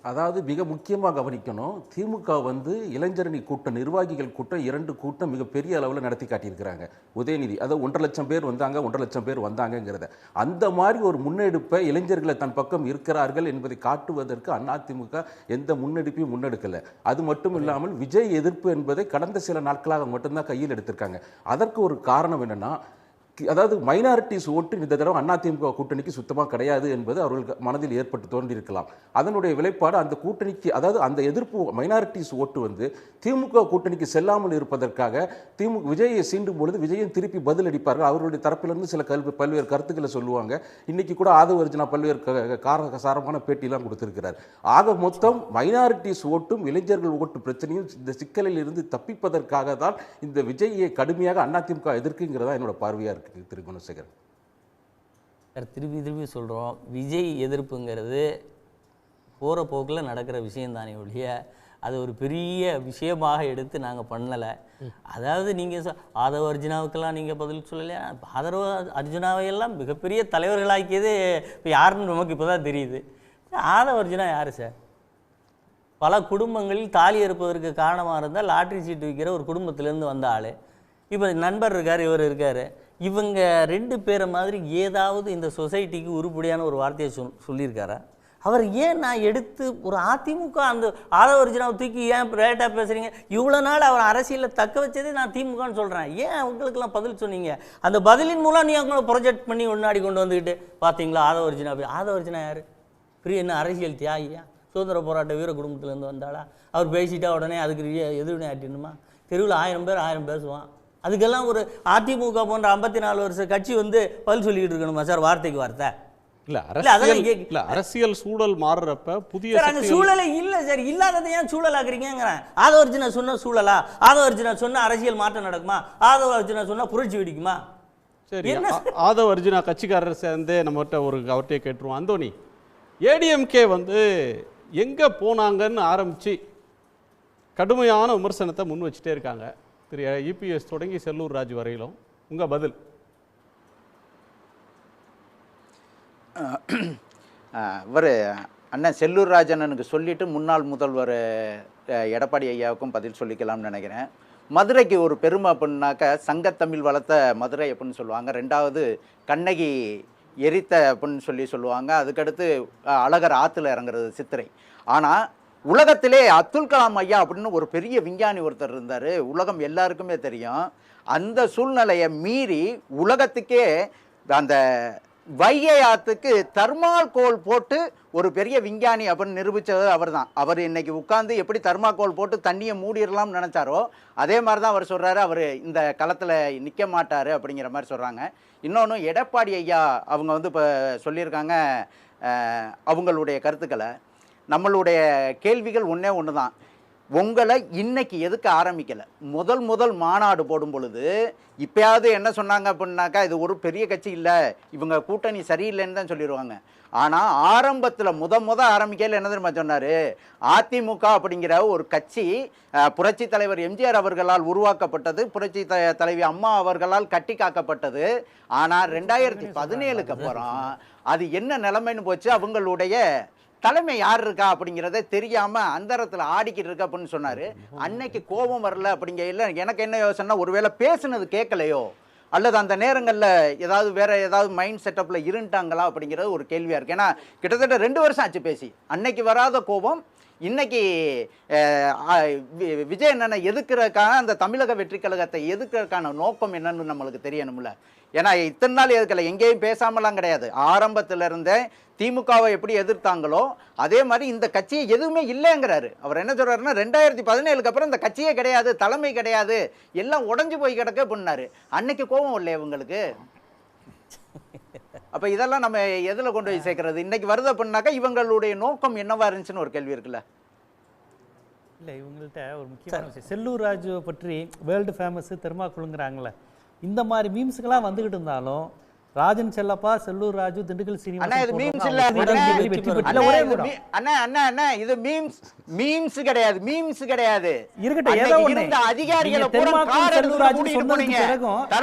அதாவது மிக முக்கியமாக கவனிக்கணும். திமுக வந்து இளைஞரணி கூட்டம், நிர்வாகிகள் கூட்டம் 2 கூட்டம் மிகப்பெரிய அளவில் நடத்தி காட்டியிருக்கிறாங்க. உதயநிதி அதாவது 1.5 லட்சம் பேர் வந்தாங்க, 1.5 லட்சம் பேர் வந்தாங்கங்கிறத அந்த மாதிரி ஒரு முன்னெடுப்பை இளைஞர்களை தன் பக்கம் இருக்கிறார்கள் என்பதை காட்டுவதற்கு அதிமுக எந்த முன்னெடுப்பையும் முன்னெடுக்கலை. அது மட்டும் இல்லாமல் விஜய் எதிர்ப்பு என்பதை கடந்த சில நாட்களாக மட்டும்தான் கையில் எடுத்திருக்காங்க. அதற்கு ஒரு காரணம் என்னன்னா, அதாவது மைனாரிட்டிஸ் ஓட்டு இந்த தடவை அதிமுக கூட்டணிக்கு சுத்தமாக கிடையாது என்பது அவர்கள் மனதில் ஏற்பட்டு தோன்றியிருக்கலாம். அதனுடைய விளைப்பாடு அந்த கூட்டணிக்கு, அதாவது அந்த எதிர்ப்பு மைனாரிட்டிஸ் ஓட்டு வந்து திமுக கூட்டணிக்கு செல்லாமல் இருப்பதற்காக விஜயை சீண்டும் பொழுது விஜயம் திருப்பி பதில் அடிப்பார்கள். அவர்களுடைய தரப்பிலிருந்து சில பல்வேறு கருத்துக்களை சொல்லுவாங்க. இன்னைக்கு கூட ஆதவர்ஜனா பல்வேறு காரசாரமான பேட்டியெல்லாம் கொடுத்திருக்கிறார். ஆக மொத்தம் மைனாரிட்டிஸ் ஓட்டும் இளைஞர்கள் ஓட்டு பிரச்சனையும் இந்த சிக்கலில் இருந்து தப்பிப்பதற்காக தான் இந்த விஜயை கடுமையாக அதிமுக எதிர்க்குங்கிறதா என்னோட பார்வையாக இருக்கு. திரு குணசேகரன் சார், திருப்பி சொல்கிறோம், விஜய் எதிர்ப்புங்கிறது போகிற போக்கில் நடக்கிற விஷயந்தானே ஒழிய அது ஒரு பெரிய விஷயமாக எடுத்து நாங்கள் பண்ணலை. அதாவது நீங்கள் ஆதவ அர்ஜுனாவுக்கெல்லாம் நீங்கள் பதில் சொல்லலையா? ஆதரவ அர்ஜுனாவையெல்லாம் மிகப்பெரிய தலைவர்களாக்கியது இப்போ யாருன்னு நமக்கு இப்போ தான் தெரியுது. ஆதவ அர்ஜுனா யார் சார்? பல குடும்பங்களில் தாலி இருப்பதற்கு காரணமாக இருந்தால் லாட்ரி சீட்டு விற்கிற ஒரு குடும்பத்திலேருந்து வந்த ஆள். இப்போ நண்பர் இருக்கார், இவர் இருக்கார். இவங்க 2 பேரை மாதிரி ஏதாவது இந்த சொசைட்டிக்கு உருப்படியான ஒரு வார்த்தையை சொல்லியிருக்காரா? அவர் ஏன் நான் எடுத்து ஒரு அதிமுக அந்த ஆதவ அர்ஜுனாவை தூக்கி ஏன் ரேட்டாக பேசுகிறீங்க? இவ்வளோ நாள் அவர் அரசியலில் தக்க வச்சதே நான் திமுகன்னு சொல்கிறேன். ஏன் அவங்களுக்கெல்லாம் பதில் சொன்னீங்க? அந்த பதிலின் மூலம் நீ அவங்கள ப்ரொஜெக்ட் பண்ணி முன்னாடி கொண்டு வந்துக்கிட்டு பார்த்தீங்களா ஆதவ அர்ஜுனா? ஆதவ அர்ஜுனா யார்? பெரிய என்ன அரசியல் தியாகியா? சுதந்திர போராட்ட வீர குடும்பத்திலேருந்து வந்தாளா? அவர் பேசிட்டா உடனே அதுக்கு எதிர்வினை ஆட்டிடணுமா? தெருவில் 1000 பேர் பேசுவான். அதுக்கெல்லாம் ஒரு அதிமுக போன்ற 54 வருஷ கட்சி வந்து பதில் சொல்லிக்கிட்டு இருக்கணுமா சார்? வார்த்தைக்கு வார்த்தை இல்ல, அரசியல் சூழல் மாறுறப்ப புதிய சூழலை இல்ல சார், இல்லாததை ஏன் சூழல் ஆக்குறீங்கிறேன். ஆதவ அர்ஜுனா சொன்ன சூழலா? ஆதவ அர்ஜுனா சொன்ன அரசியல் மாற்றம் நடக்குமா? ஆதவ அர்ஜுனா சொன்னா புரட்சி வெடிக்குமா? சரி, ஆதவ அர்ஜுனா கட்சிக்காரர் சேர்ந்து நம்மகிட்ட அவர்கிட்டே கேட்டுருவோம். அந்தோனி, ஏடிஎம்கே வந்து எங்க போனாங்கன்னு ஆரம்பிச்சு கடுமையான விமர்சனத்தை முன் வச்சுட்டே இருக்காங்க. திரு இபிஎஸ் தொடங்கி செல்லூர் ராஜ் வரையிலும் உங்கள் பதில்? இவர் அண்ணன் செல்லூர் ராஜ் அண்ணனுக்கு சொல்லிவிட்டு முன்னாள் முதல்வர் எடப்பாடி ஐயாவுக்கும் பதில் சொல்லிக்கலாம்னு நினைக்கிறேன். மதுரைக்கு ஒரு பெருமை அப்படின்னாக்க சங்கத்தமிழ் வளர்த்த மதுரை அப்படின்னு சொல்லுவாங்க. 2வது கண்ணகி எரித்த அப்படின்னு சொல்லுவாங்க. அதுக்கடுத்து அழகர் ஆற்றுல இறங்குறது சித்திரை. ஆனால் உலகத்திலே அப்துல் கலாம் ஐயா அப்படின்னு ஒரு பெரிய விஞ்ஞானி ஒருத்தர் இருந்தார், உலகம் எல்லாருக்குமே தெரியும். அந்த சூழ்நிலையை மீறி உலகத்துக்கே அந்த வைகை ஆற்றுக்கு தர்மால் கோல் போட்டு ஒரு பெரிய விஞ்ஞானி அப்படின்னு நிரூபித்தது அவர் தான். அவர் இன்னைக்கு உட்காந்து எப்படி தர்மாக்கோல் போட்டு தண்ணியை மூடிடலாம்னு நினச்சாரோ அதே மாதிரி தான் அவர் சொல்கிறாரு. அவர் இந்த களத்தில் நிற்க மாட்டார் அப்படிங்கிற மாதிரி சொல்கிறாங்க. இன்னொன்று எடப்பாடி ஐயா அவங்க வந்து இப்போ சொல்லியிருக்காங்க அவங்களுடைய கருத்துக்களை. நம்மளுடைய கேள்விகள் ஒன்றே ஒன்று தான். உங்களை இன்னைக்கு எதுக்கு ஆரம்பிக்கலை? முதல் மாநாடு போடும் பொழுது இப்போயாவது என்ன சொன்னாங்க அப்படின்னாக்கா, இது ஒரு பெரிய கட்சி இல்லை, இவங்க கூட்டணி சரியில்லைன்னு தான் சொல்லிடுவாங்க. ஆனால் ஆரம்பத்தில் ஆரம்பிக்கையில் என்ன தெரியுமா சொன்னார்? அதிமுக அப்படிங்கிற ஒரு கட்சி புரட்சி தலைவர் எம்ஜிஆர் அவர்களால் உருவாக்கப்பட்டது, புரட்சி தலைவி அம்மா அவர்களால் கட்டி காக்கப்பட்டது. ஆனால் 2017க்கு அப்புறம் அது என்ன நிலைமைன்னு போச்சு, அவங்களுடைய தலைமை யார் இருக்கா அப்படிங்கிறத தெரியாமல் அந்தரத்தில் ஆடிக்கிட்டு இருக்க அப்படின்னு சொன்னார். அன்னைக்கு கோபம் வரல அப்படிங்கையில் எனக்கு என்ன யோசனை, ஒருவேளை பேசுனது கேட்கலையோ அல்லது அந்த நேரங்களில் ஏதாவது வேறு ஏதாவது மைண்ட் செட்டப்பில் இருந்துட்டாங்களா அப்படிங்கிறது ஒரு கேள்வியாக இருக்குது. ஏன்னா கிட்டத்தட்ட 2 வருஷம் ஆச்சு பேசி. அன்னைக்கு வராத கோபம் இன்னைக்கு விஜய் என்னென்ன எதுக்குறதுக்கான அந்த தமிழக வெற்றி கழகத்தை எதுக்குறதுக்கான நோக்கம் என்னன்னு நம்மளுக்கு தெரியணும்ல. ஏன்னா இத்தனை நாள் எதுக்கல, எங்கேயும் பேசாமலாம் கிடையாது. ஆரம்பத்தில் இருந்தே திமுகவை எப்படி எதிர்த்தாங்களோ அதே மாதிரி இந்த கட்சியை எதுவுமே இல்லைங்கிறாரு. அவர் என்ன சொல்றாருன்னா 2017க்கு அப்புறம் இந்த கட்சியே கிடையாது, தலைமை கிடையாது, எல்லாம் உடஞ்சு போய் கிடக்க பண்ணாரு. அன்னைக்கு கோபம் இல்லையா உங்களுக்கு? அப்போ இதெல்லாம் நம்ம எதில் கொண்டு போய் சேர்க்கறது? இன்னைக்கு வருது அப்படின்னாக்கா இவங்களுடைய நோக்கம் என்னவா இருந்துச்சுன்னு ஒரு கேள்வி இருக்குல்ல. இல்லை, இவங்கள்ட்ட ஒரு முக்கியமான விஷயம், செல்லூர் ராஜுவை பற்றி வேர்ல்டு ஃபேமஸ் தெர்மாக்குளுங்கிறாங்களே, இந்த மாதிரி மீம்ஸுக்கெல்லாம் வந்துக்கிட்டு இருந்தாலும் ராஜன் செல்லப்பா, செல்லூர் ராஜு, திண்டுக்கல் சீனிவாசன் இது மீம்ஸ் கிடையாது, மீம்ஸ் கிடையாது. இருக்கட்டும், ஏதோ இருந்த அதிகாரிகளை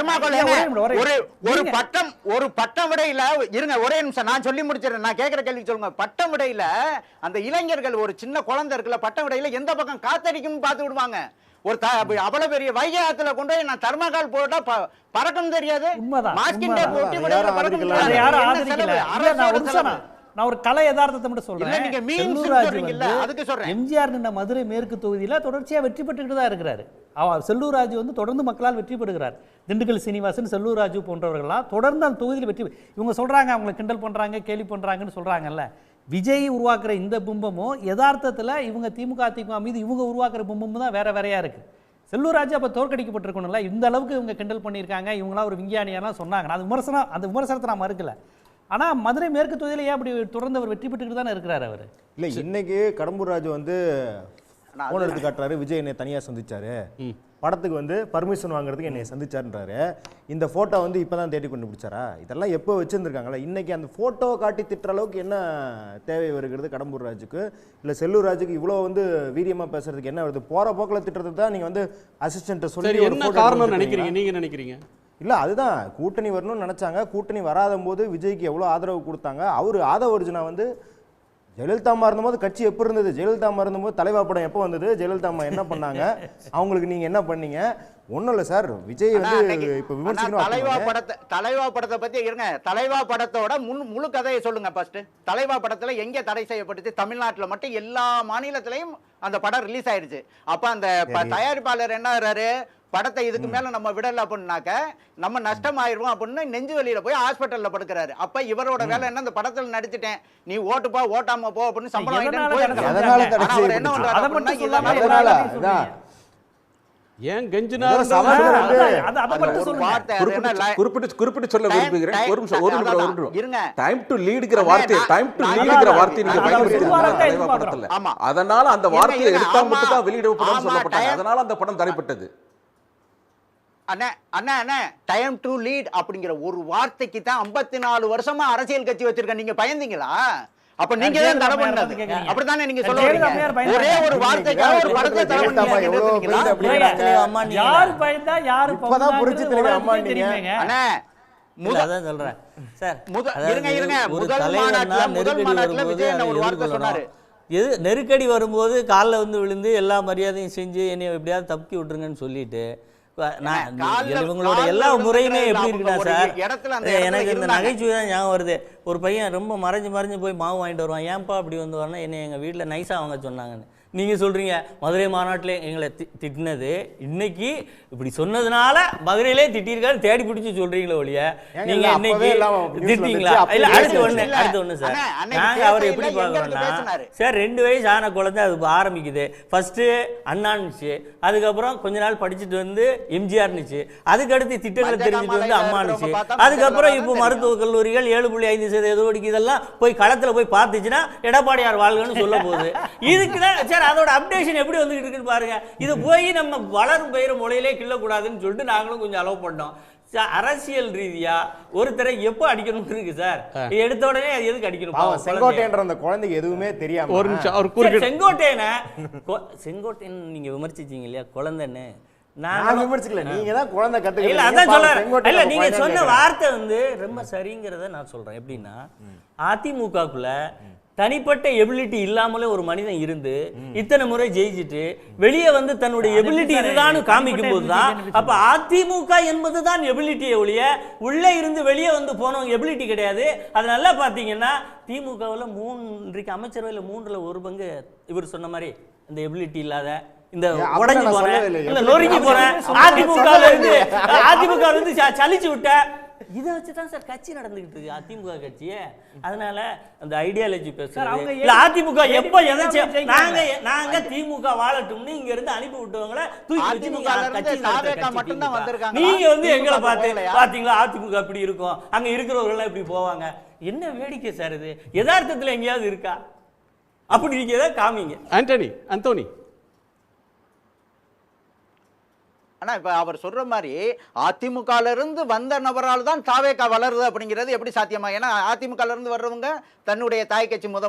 ஒரு பட்டம் விடையில இருங்க, ஒரே நிமிஷம் நான் சொல்லி முடிச்சிடறேன். நான் கேட்கிற கேள்வி சொல்லுங்க. பட்டம் விடையில அந்த இளைஞர்கள், ஒரு சின்ன குழந்தை இருக்குல்ல, பட்டம் விடையில எந்த பக்கம் காத்தடிக்கும்னு பார்த்து விடுவாங்க. ஒரு அவ்வளவு பெரிய வைகை ஆத்துல கொண்டு போய் நான் தர்மகால் போட்டா பறக்கும் தெரியாது. நான் ஒரு கலை யதார்த்தத்தை மட்டும் சொல்றேன். எம்ஜிஆர் நின்ன மதுரை மேற்கு தொகுதியில தொடர்ச்சியா வெற்றி பெற்றுக்கிட்டு தான் இருக்கிறாரு. செல்லூர் ராஜு வந்து தொடர்ந்து மக்களால் வெற்றி பெறுகிறார். திண்டுக்கல் சீனிவாசன், செல்லூர் ராஜு போன்றவர்கள்லாம் தொடர்ந்து அந்த தொகுதியில் வெற்றி. இவங்க சொல்றாங்க அவங்களை கிண்டல் பண்றாங்க, கேலி பண்றாங்கன்னு சொல்றாங்கல்ல. விஜய் உருவாக்குற இந்த பிம்பமும் யதார்த்தத்தில் இவங்க திமுக மீது இவங்க உருவாக்குற பிம்பமும் தான் வேற வேறையா இருக்கு. செல்லூர் ராஜு அப்போ தோற்கடிக்கப்பட்டிருக்கணும்ல. இந்த அளவுக்கு இவங்க கிண்டல் பண்ணியிருக்காங்க, இவங்களாம் ஒரு விஞ்ஞானியெல்லாம் சொன்னாங்க. அது விமர்சனம், அந்த விமர்சனத்தை நான் மறுக்கல. ஆனால் மதுரை மேற்கு தொகுதியில் ஏன் அப்படி தொடர்ந்து அவர் வெற்றி பெற்றுக்கிட்டு தானே இருக்கிறார் அவர்? இல்லை, இன்னைக்கு கடம்பூர் ராஜு வந்து ஃபோன் எடுத்து காட்டுறாரு, விஜய் என்னை தனியாக சந்திச்சாரு, படத்துக்கு வந்து பர்மிஷன் வாங்குறதுக்கு என்னை சந்திச்சாருன்றாரு. இந்த ஃபோட்டோ வந்து இப்போ தான் தேடி கொண்டு பிடிச்சாரா? இதெல்லாம் எப்போ வச்சுருந்துருக்காங்களா? இன்றைக்கி அந்த ஃபோட்டோவை காட்டி திட்டுற அளவுக்கு என்ன தேவை வருகிறது கடம்பூர் ராஜுக்கு? இல்லை செல்லூர் ராஜுக்கு இவ்வளோ வந்து வீரியமாக பேசுறதுக்கு என்ன வருது? போகிற போக்கில் திட்டுறது தான் நீங்கள் வந்து அசிஸ்டண்ட்டை சொல்லி என்ன காரணம் நினைக்கிறீங்க? நீங்கள் நினைக்கிறீங்க? இல்லை, அதுதான் கூட்டணி வரணும்னு நினச்சாங்க. கூட்டணி வராத போது விஜய்க்கு எவ்வளோ ஆதரவு கொடுத்தாங்க. அவர் ஆதவ அர்ஜுனா வந்து ஜெயலலிதா அம்மா இருந்தபோது கட்சி எப்போ இருந்தது? ஜெயலலிதா அம்மா இருந்தபோது தலைவா படம் எப்போ வந்தது? ஜெயலலிதா அம்மா என்ன பண்ணாங்க? அவங்களுக்கு நீங்கள் என்ன பண்ணீங்க? ஒன்றும் இல்லை சார், விஜய் வந்து இப்போ விமர்சிக்கணும். தலைவா படத்தை பற்றி இருங்க. தலைவா படத்தோட முழு கதையை சொல்லுங்க ஃபர்ஸ்ட். தலைவா படத்தில் எங்கே தடை செய்யப்பட்டுச்சு? தமிழ்நாட்டில் மட்டும் எல்லா மாநிலத்திலையும் அந்த படம் ரிலீஸ் ஆயிடுச்சு. அப்போ அந்த தயாரிப்பாளர் என்ன ஆகிறாரு, படத்தை இதுக்கு மேல நம்ம விடல அப்படின்னாக்க நம்ம நஷ்டம் ஆயிடுவோம் அப்படின்னு நெஞ்சு வலியில போய் ஹாஸ்பிட்டல்ல படுக்கிறாரு. அப்ப இவரோட வேலை என்ன, இந்த படத்துல நடிச்சுட்டேன், நீ ஓட்டு போ, ஓட்டாம போ அப்படின்னு சம்பளம் ஏன் குறிப்பிட்டு சொல்ல விரும்புகிறேன். ஒரு நிமிஷம். டைம் டு லீட்ங்கிற வார்த்தை நீங்க பயன்படுத்தி, அதனால அந்த வார்த்தையை எடுத்தா மட்டும் தான் வெளியிடப்படும் சொல்லப்பட்டாங்க. அதனால அந்த படம் தடைப்பட்டது. டைம் டு லீட் அப்படிங்கிற ஒரு வார்த்தைக்கு தான் 54 வருஷமா அரசியல் கட்சி வச்சிருக்க. நீங்க பயந்தீங்களா? அப்ப நீங்க தான் தடை பண்ணது. அப்படித்தானே நீங்க சொல்றீங்க. ஒரே ஒரு வார்த்தைக்காக ஒரு படத்தை தடை பண்ணீங்க. யார் பயந்தா யாரு இப்பதான் புரிஞ்சு தெரியும் அம்மா நீங்க. அண்ணா அதான் சொல்றேன் சார். முதல் மாநாட்டுல விஜய் என்ன ஒரு வார்த்தை சொன்னாரு, நெருக்கடி வரும்போது காலில் வந்து விழுந்து எல்லா மரியாதையும் செஞ்சு என்னை எப்படியாவது தப்பி விட்டுருங்கன்னு சொல்லிட்டு இவங்களோட எல்லா முறையுமே எப்படி இருக்குன்னா சார், எனக்கு இந்த நகைச்சுவை தான் ஞாபகம் வருது. ஒரு பையன் ரொம்ப மறைஞ்சு போய் மாவு வாங்கிட்டு வருவான். ஏன்பா அப்படி வந்து வரணும், என்னை எங்கள் வீட்டில் நைஸாக வாங்க சொன்னாங்கன்னு. நீங்கள் சொல்கிறீங்க மதுரை மாநாட்டில் எங்களை திட்டினது, இன்னைக்கு இப்படி சொன்னதுனால மதுரையிலே திட்டிருக்காரு தேடி பிடிச்சி சொல்கிறீங்களே ஒழிய நீங்கள் இன்னைக்கு திட்டீங்களா? இல்லை, அடுத்து ஒன்று சார், நாங்கள் அவர் எப்படி பார்க்குறோன்னா சார் 2 வயசு ஆன குழந்தை அது ஆரம்பிக்குது. ஃபஸ்ட்டு அண்ணான்னுச்சு, அதுக்கப்புறம் கொஞ்ச நாள் படிச்சுட்டு வந்து எம்ஜிஆர்னுச்சு, அதுக்கடுத்து திட்டங்களை தெரிஞ்சுட்டு வந்து அம்மானுச்சு, அதுக்கப்புறம் இப்போ மருத்துவக் கல்லூரிகள் 7.5% ஒதுக்கீடு இதெல்லாம் போய் களத்தில் போய் பார்த்துச்சுன்னா எடப்பாடியார் வாழ்கன்னு சொல்ல போகுது. இதுக்கு தான் சார் அதோட அப்டேஷன் எப்படி வந்துகிட்டு இருக்குன்னு பாருங்க. இது போய் நம்ம வளரும் பயிர மொழியிலே கிள்ளக்கூடாதுன்னு சொல்லிட்டு நாங்களும் கொஞ்சம் அலோவ் பண்ணோம். அரசியல் ரீதியா ஒருத்தரை எப்போ அடிக்கணும்னு இருக்கு சார். எடுத்த உடனே அது எதுக்கு அடிக்கணும்? செங்கோட்டையன்ற அந்த குழந்தைக்கு எதுவுமே தெரியாம ஒரு நிமிஷம் அவர் செங்கோட்டையன் நீங்க விமர்சிச்சீங்க இல்லையா குழந்தைன்னு, நான் விமர்சிக்கல, நீங்க தான் குழந்தை கத்துக்கல. இல்ல அதான் சொல்றேன். இல்ல நீங்க சொன்ன வார்த்தை வந்து ரொம்ப சரிங்கிறத நான் சொல்றேன். எப்படின்னா அதிமுகக்குள்ள தனிப்பட்ட எபிலிட்டி இல்லாமலே ஒரு மனிதன் இருந்து இத்தனை முறை ஜெயிச்சுட்டு வெளியே வந்து தன்னுடைய எபிலிட்டி இதுதான் காமிக்கும் போதுதான் அப்ப அதிமுக என்பதுதான் எபிலிட்டியை ஒழிய உள்ளே இருந்து வெளியே வந்து போனவங்க எபிலிட்டி கிடையாது. அது நல்லா பாத்தீங்கன்னா திமுகவில் இன்றைக்கு அமைச்சரவையில் 1/3 இவர் சொன்ன மாதிரி இந்த எபிலிட்டி இல்லாத இந்த உடஞ்சு போறேன் இல்ல நொறுங்கி போறேன் அதிமுக இருந்து சலிச்சு விட்ட இதை வச்சுதான் சார் கட்சி நடந்துகிட்டு இருக்கு அதிமுக கட்சியே. அதனால அந்த ஐடியாலஜி பேசுறாங்க. இல்ல அதிமுக எப்ப எதாச்சும் நாங்க திமுக வாழட்டும்னு இங்க இருந்து அனுப்பி விட்டவங்கள தூக்கி வச்சு நீங்க கட்சி நடத்த நீங்க வந்து எங்களை பாத்தீங்களா அதிமுக அப்படி இருக்கும், அங்க இருக்கிறவங்க எல்லாம் இப்படி போவாங்க. என்ன வேடிக்கை சார் இது? யதார்த்தத்துல எங்கேயாவது இருக்கா? அப்படி நீங்க ஏதாவது காமிங்க. அந்தோனி ஆனால் இப்போ அவர் சொல்கிற மாதிரி அதிமுகலேருந்து வந்த நபரால் தான் தாவேக்கா வளருது அப்படிங்கிறது எப்படி சாத்தியமா? ஏன்னா அதிமுகலேருந்து வர்றவங்க தன்னுடைய தாய் கட்சி முத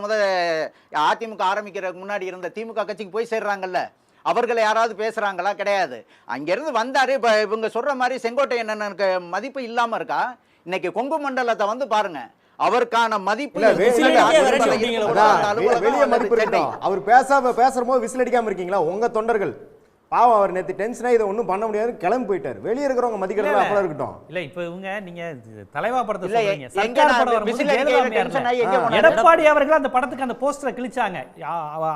அதிமுக ஆரம்பிக்கிறதுக்கு முன்னாடி இருந்த திமுக கட்சிக்கு போய் சேர்றாங்கல்ல, அவர்களை யாராவது பேசுகிறாங்களா? கிடையாது. அங்கேருந்து வந்தார். இப்போ இவங்க சொல்கிற மாதிரி செங்கோட்டையனுக்கு மதிப்பு இல்லாமல் இருக்கா? இன்னைக்கு கொங்கு மண்டலத்தை வந்து பாருங்க, அவருக்கான மதிப்பு வெளியே மதிப்பு இருக்கட்டும். அவர் பேசும்போது விசில் அடிக்காம இருக்கீங்களா உங்க தொண்டர்கள்? பாவம், அவர் நேற்று டென்ஷனா இதை ஒன்றும் பண்ண முடியாது கிளம்பி போயிட்டார். வெளியே இருக்கிறவங்க மதிக்கிறதா அப்போ இருக்கட்டும். இல்ல இப்போ இவங்க நீங்க தலைவா படத்தை சொல்றீங்க, சர்க்கார் படம் வரும்போது எடப்பாடி அவர்கள் அந்த படத்துக்கு அந்த போஸ்டரை கிழிச்சாங்க.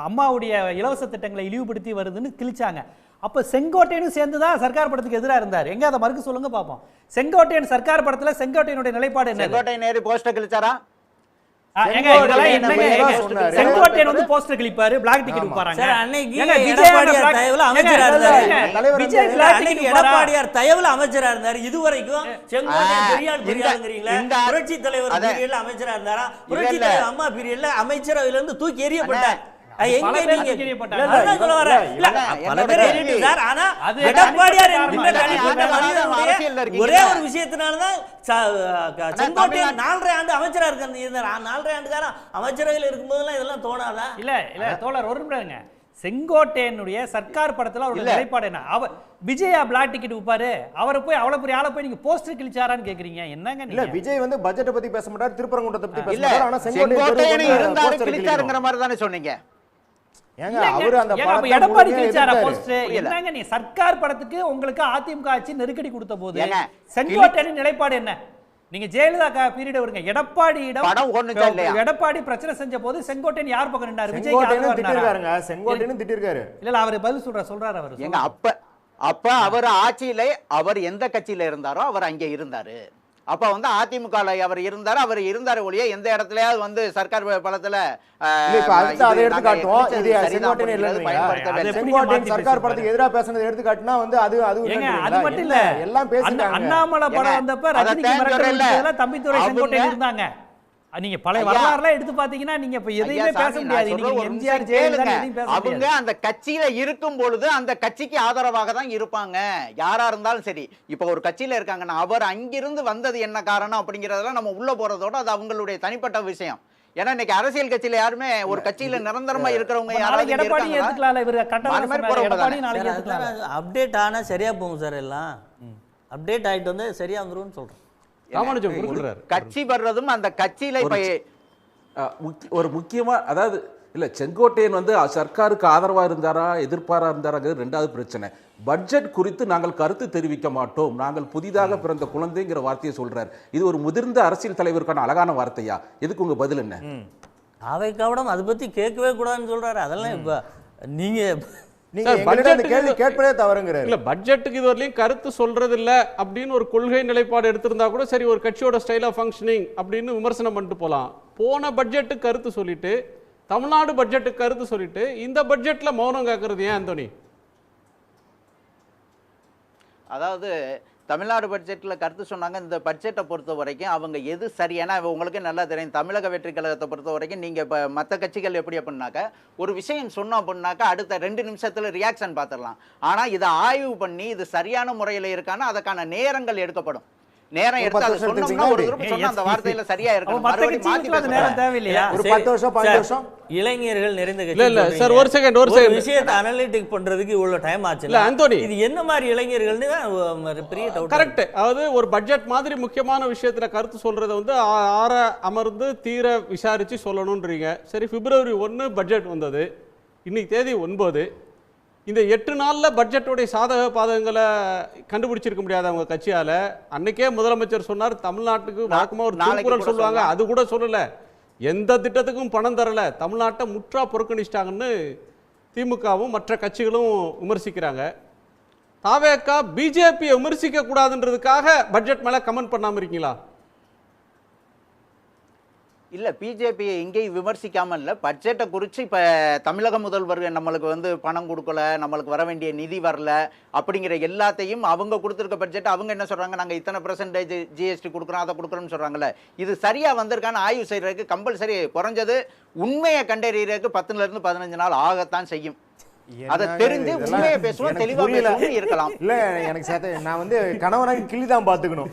அம்மாவுடைய இலவச திட்டங்களை இழிவுபடுத்தி வருதுன்னு கிழிச்சாங்க. அப்ப செங்கோட்டையனும் சேர்ந்துதான் சர்க்கார் படத்துக்கு எதிராக இருந்தார். எங்க அதை மறுக்க சொல்லுங்க பாப்போம். செங்கோட்டையன் சர்க்கார் படத்துல செங்கோட்டையனுடைய நிலைப்பாடு என்ன? செங்கோட்டையன் போஸ்டர் கிழிச்சாரா? செங்கோட்டையன் வந்து போஸ்டர் கிளிப்பாரு, பிளாக் டிக்கெட் விப்பாராங்க. எடப்பாடியார் தயவுல அமைச்சரா இருந்தாரு. இதுவரைக்கும் செங்கோட்டையன் பெரியார் புரட்சி தலைவர் பீரியட்ல அமைச்சரா இருந்தாரா? புரட்சி தலைவர் அம்மா பீரியட்ல அமைச்சரவையில இருந்து தூக்கி எறியப்பட்டார். ஒரே ஒரு விஷயத்தினாலதான் செங்கோட்டையன் 4.5 ஆண்டு அமைச்சரா இருக்க 4.5 ஆண்டு காலம் அமைச்சரவையில் இருக்கும்போதெல்லாம் இதெல்லாம் தோணாதா? இல்ல தோழர் ஒரு நிமிடம். செங்கோட்டையனுடைய சர்க்கார் படத்துல அவருடைய நிலைப்பாடு என்ன? அவர் விஜயா பிளாக் டிக்கெட் விப்பாரு, அவரை போய் அவ்வளவு பெரிய ஆளை போய் நீங்க போஸ்டர் கிழிச்சாரான்னு கேக்குறீங்க. என்னங்க இல்ல, விஜய் வந்து பட்ஜெட் பத்தி பேச மாட்டார், திருப்பரங்குன்றத்தை பத்தி பேச மாட்டார். ஆனா செங்கோட்டையன் இருந்தாரு கிழிச்சாருங்கிற மாதிரி தானே சொன்னீங்க. எடப்பாடி கிழிச்சாரா போஸ்டர்? என்னங்க நீ சர்க்கார் படத்துக்கு உங்களுக்கு அதிமுக ஆட்சி நெருக்கடி கொடுத்த போது செங்கோட்டையன் நிலைப்பாடு என்ன? நீங்க ஜெயலலிதா பீரியட் வருங்க, எடப்பாடி பிரச்சனை செஞ்ச போது செங்கோட்டையன் யார் பக்கம் நின்றாரு? செங்கோட்டையன் திட்டிருக்காரு. இல்ல அவர் பதில் சொல்றாரு. அவர் எங்க அப்ப அவர் ஆட்சியில அவர் எந்த கட்சியில இருந்தாரோ அவர் அங்கே இருந்தாரு. அப்ப வந்து அதிமுக அவர் இருந்தாரு ஒழிய எந்த இடத்துலயாவது வந்து சர்க்கார் பலத்துல சர்க்கார் படத்துக்கு எதிராக பேசுனது எடுத்து காட்டினா வந்து அது மட்டும் இல்ல, எல்லாம் பேசுறாங்க. அண்ணாமலை படம் வந்தப்ப ரஜினிக்கு தம்பித்துரை செங்கோட்டையன் இருந்தாங்க. நீங்க பழைய வரலாறுலாம் எடுத்து பாத்தீங்கன்னா நீங்க இப்ப எதையுமே பேச முடியாது. நீங்க எம்ஜிஆர் ஜெயலலிதா அவங்க அந்த கட்சியில இருக்கும் பொழுது அந்த கட்சிக்கு ஆதரவாக தான் இருப்பாங்க யாரா இருந்தாலும் சரி. இப்ப ஒரு கட்சியில இருக்காங்கன்னா அவர் அங்கிருந்து வந்தது என்ன காரணம் அப்படிங்கறதெல்லாம் நம்ம உள்ள போறதோட அது அவங்களுடைய தனிப்பட்ட விஷயம். ஏன்னா இன்னைக்கு அரசியல் கட்சியில யாருமே ஒரு கட்சியில நிரந்தரமா இருக்கிறவங்க யாராவது எடப்பாடி ஏத்துக்கலாம்ல, இவர் கட்டணம் அப்டேட் ஆனா சரியா போகும் சார். எல்லாம் அப்டேட் ஆயிட்டு வந்து சரியா வந்துரும்னு சொல்றேன். கட்சி வர்றதும் அந்த கட்சியில ஒரு முக்கியமா, அதாவது இல்லை, செங்கோட்டையன் வந்து சர்க்காருக்கு ஆதரவாக இருந்தாரா எதிர்ப்பாராக இருந்தாராங்கிறது ரெண்டாவது பிரச்சனை. பட்ஜெட் குறித்து நாங்கள் கருத்து தெரிவிக்க மாட்டோம், நாங்கள் புதிதாக பிறந்த குழந்தைங்கிற வார்த்தையை சொல்றார். இது ஒரு முதிர்ந்த அரசியல் தலைவருக்கான அழகான வார்த்தையா? எதுக்கு உங்க பதில் என்ன? அவை கவடம் அதை பற்றி கேட்கவே கூடாதுன்னு சொல்றாரு. அதெல்லாம் இப்போ நீங்கள் கேட்பதே தவறுங்கிறாரு. இல்ல பட்ஜெட்டுக்கு இதுவரையிலும் கருத்து சொல்றது இல்ல அப்படின்னு ஒரு கொள்கை நிலைப்பாடு எடுத்திருந்தா கூட சரி, ஒரு கட்சியோட ஸ்டைல் ஆஃப் ஃபங்க்ஷனிங் அப்படின்னு விமர்சனம் பண்ணிட்டு போகலாம். போன பட்ஜெட்டுக்கு கருத்து சொல்லிட்டு, தமிழ்நாடு பட்ஜெட்டுக்கு கருத்து சொல்லிட்டு, இந்த பட்ஜெட்ல மௌனம் காக்கிறது ஏன் ஆந்தோனி? அதாவது தமிழ்நாடு பட்ஜெட்டில் கருத்து சொன்னாங்க. இந்த பட்ஜெட்டை பொறுத்த வரைக்கும் அவங்க எது சரியான, உங்களுக்கு நல்லா தெரியும், தமிழக வெற்றி கழகத்தை பொறுத்த வரைக்கும் நீங்கள் இப்போ மற்ற கட்சிகள் எப்படி அப்படின்னாக்க ஒரு விஷயம் சொன்னோம் அப்படின்னாக்கா அடுத்த 2 நிமிஷத்தில் ரியாக்ஷன் பார்த்துடலாம். ஆனால் இதை ஆய்வு பண்ணி இது சரியான முறையில் இருக்கான்னா அதுக்கான நேரங்கள் எடுக்கப்படும். நேரம் எடுத்து அதை சொன்னோம்னா ஒரு குரூப் சொன்னா அந்த வார்த்தையில சரியா இருக்கணும். மறுபடியும் மாத்தி பேச நேரம் தேவையில்லையா? ஒரு 10 வருஷம் 15 வருஷம் இளைஞர்கள் நிறைந்த இல்ல இல்ல சார், ஒரு செகண்ட் விஷயத்தை அனலிட்டிக் பண்றதுக்கு இவ்வளவு டைம் ஆச்சு. இல்ல ஆந்தோனி, இது என்ன மாதிரி இளைஞர்கள்னு பெரிய டவுட். கரெக்ட். அதாவது ஒரு பட்ஜெட் மாதிரி முக்கியமான விஷயத்துல கருத்து சொல்றதை வந்து ஆற அமர்ந்து தீர விசாரிச்சு சொல்லணும்ன்றீங்க. சரி, பிப்ரவரி 1 பட்ஜெட் வந்தது, இன்னைக்கு தேதி 9. இந்த 8 நாளில் பட்ஜெட்டோடைய சாதக பாதகங்களை கண்டுபிடிச்சிருக்க முடியாத அவங்க கட்சியால். அன்னைக்கே முதலமைச்சர் சொன்னார் தமிழ்நாட்டுக்கு வழக்கமாக ஒரு திருக்குறள் சொல்லுவாங்க, அது கூட சொல்லலை. எந்த திட்டத்துக்கும் பணம் தரலை, தமிழ்நாட்டை முற்றா புறக்கணிச்சிட்டாங்கன்னு திமுகவும் மற்ற கட்சிகளும் விமர்சிக்கிறாங்க. தாவேகா பிஜேபியை விமர்சிக்க கூடாதுன்றதுக்காக பட்ஜெட் மேலே கமெண்ட் பண்ணாமல் இருக்கீங்களா? இல்லை, பிஜேபியை எங்கேயும் விமர்சிக்காமல் இல்லை, பட்ஜெட்டை குறித்து இப்போ தமிழக முதல்வர் நம்மளுக்கு வந்து பணம் கொடுக்கல, நம்மளுக்கு வர வேண்டிய நிதி வரல அப்படிங்கிற எல்லாத்தையும் அவங்க கொடுத்துருக்க பட்ஜெட் அவங்க என்ன சொல்கிறாங்க, நாங்கள் இத்தனை % ஜிஎஸ்டி கொடுக்குறோம் அதை கொடுக்குறோம்னு சொல்கிறாங்கல்ல. இது சரியாக வந்திருக்கான்னு ஆய்வு செய்கிறதுக்கு கம்பல்சரி குறைஞ்சது உண்மையை கண்டறியறதுக்கு 10 to 15 நாள் ஆகத்தான் செய்யும். அதை தெரிஞ்சு உண்மையை பேசுவோம், தெளிவா பேசுவோம் இருக்கலாம். இல்ல எனக்கு சேர்த்து நான் வந்து கணவனாக கிள்ளி தான் பார்த்துக்கணும்.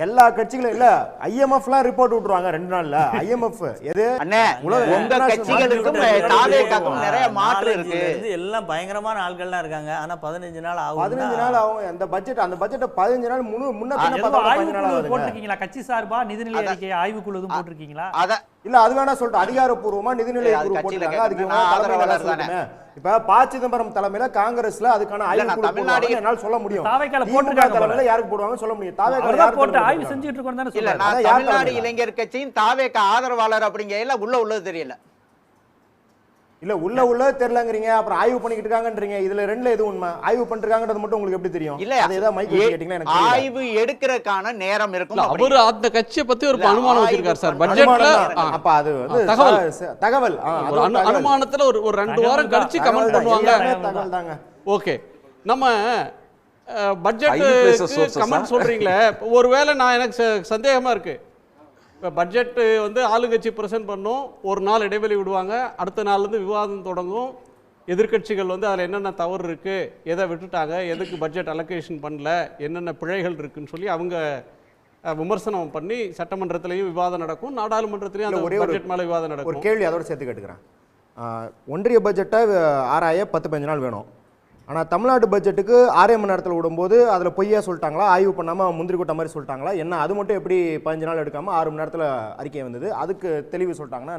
எல்லா கட்சிகளும் இல்ல ஐஎம்எஃப்லாம் ரிப்போர்ட் விட்டுருவாங்க 2 நாள்ல. ஐஎம்எஃப் எது அண்ணே, உங்க கட்சிகளுக்கும் தாவேகாக்கும் நிறைய மாற்று இருக்கு. எல்லாம் பயங்கரமான ஆட்கள்லாம் இருக்காங்க. ஆனா 15 நாள் ஆகும். 15 நாள் ஆகும். அந்த பட்ஜெட் 15 நாள் முன்ன போட்டிருக்கீங்களா? கட்சி சார்பா நிதிநிலை அறிக்கை ஆய்வுக்குழு எதுவும் போட்டிருக்கீங்களா? இல்ல அது வேணா சொல்லிட்டு அதிகாரப்பூர்வமா நிதிநிலை குழு போட்டிருக்காங்க. அதுக்கு இப்ப ப. சிதம்பரம் தலைமையில காங்கிரஸ்ல அதுக்கான ஆய்வு குழு என்னால சொல்ல முடியும். திமுக தலைமையில யாருக்கு போடுவாங்க சொல்ல முடியும். தாவேகா போட்டு ஆய்வு செஞ்சுட்டு இருக்கோம் தானே சொல்றாங்க. இல்ல, நான் தமிழ்நாடு இளைஞர் கட்சியின் தாவேகா ஆதரவாளர் அப்படிங்கறதுல உள்ளது தெரியல. இல்ல உள்ளது தெரியலங்கறீங்க, அப்புறம் ஆய்வு பண்ணிட்டு இருக்காங்கன்றீங்க. இதுல ரெண்டுல எது உண்மை? ஆய்வு பண்ணிருக்காங்கன்றது மட்டும் உங்களுக்கு எப்படி தெரியும்? இல்ல, அது ஏதா மைக் கேட்டிங்களா? எனக்கு ஆய்வு எடுக்கிறதுக்கான நேரம் இருக்கும். அவர் அந்த கட்சியை பத்தி ஒரு அனுமானம் வச்சிருக்கார் சார் பட்ஜெட்ல. அப்ப அது வந்து தகவல் அனுமானத்துல ஒரு 2 வாரம் கழிச்சு கமெண்ட் பண்ணுவாங்க. தகவல் தாங்க. ஓகே, நம்ம பட்ஜெட் கமெண்ட் சொல்றீங்களே, ஒருவேளை நான் எனக்கு சந்தேகமா இருக்கு. இப்போ பட்ஜெட்டு வந்து ஆளுங்கட்சி ப்ரெசென்ட் பண்ணும், ஒரு நாள் இடைவெளி விடுவாங்க, அடுத்த நாள்லேருந்து விவாதம் தொடங்கும். எதிர்க்கட்சிகள் வந்து அதில் என்னென்ன தவறு இருக்குது, எதை விட்டுட்டாங்க, எதுக்கு பட்ஜெட் அலோகேஷன் பண்ணல, என்னென்ன பிழைகள் இருக்குன்னு சொல்லி அவங்க விமர்சனம் பண்ணி சட்டமன்றத்திலையும் விவாதம் நடக்கும், நாடாளுமன்றத்திலையும் அந்த பட்ஜெட் மேலே விவாதம் நடக்கும். ஒரு கேள்வி அதோட சேர்த்து கேட்டுக்கிறேன். ஒன்றிய பட்ஜெட்டை ஆராய 10-15 நாள் வேணும். ஆனால் தமிழ்நாடு பட்ஜெட்டுக்கு 6 மணி நேரத்தில் விடும்போது அதில் பொய்யா சொல்லிட்டாங்களா, ஆய்வு பண்ணாமல் முந்திரி கொட்ட மாதிரி சொல்லிட்டாங்களா என்ன? அது மட்டும் எப்படி 15 நாள் எடுக்காமல் 6 மணி நேரத்தில் அறிக்கை வந்தது? அதுக்கு தெளிவு சொல்லிட்டாங்கன்னா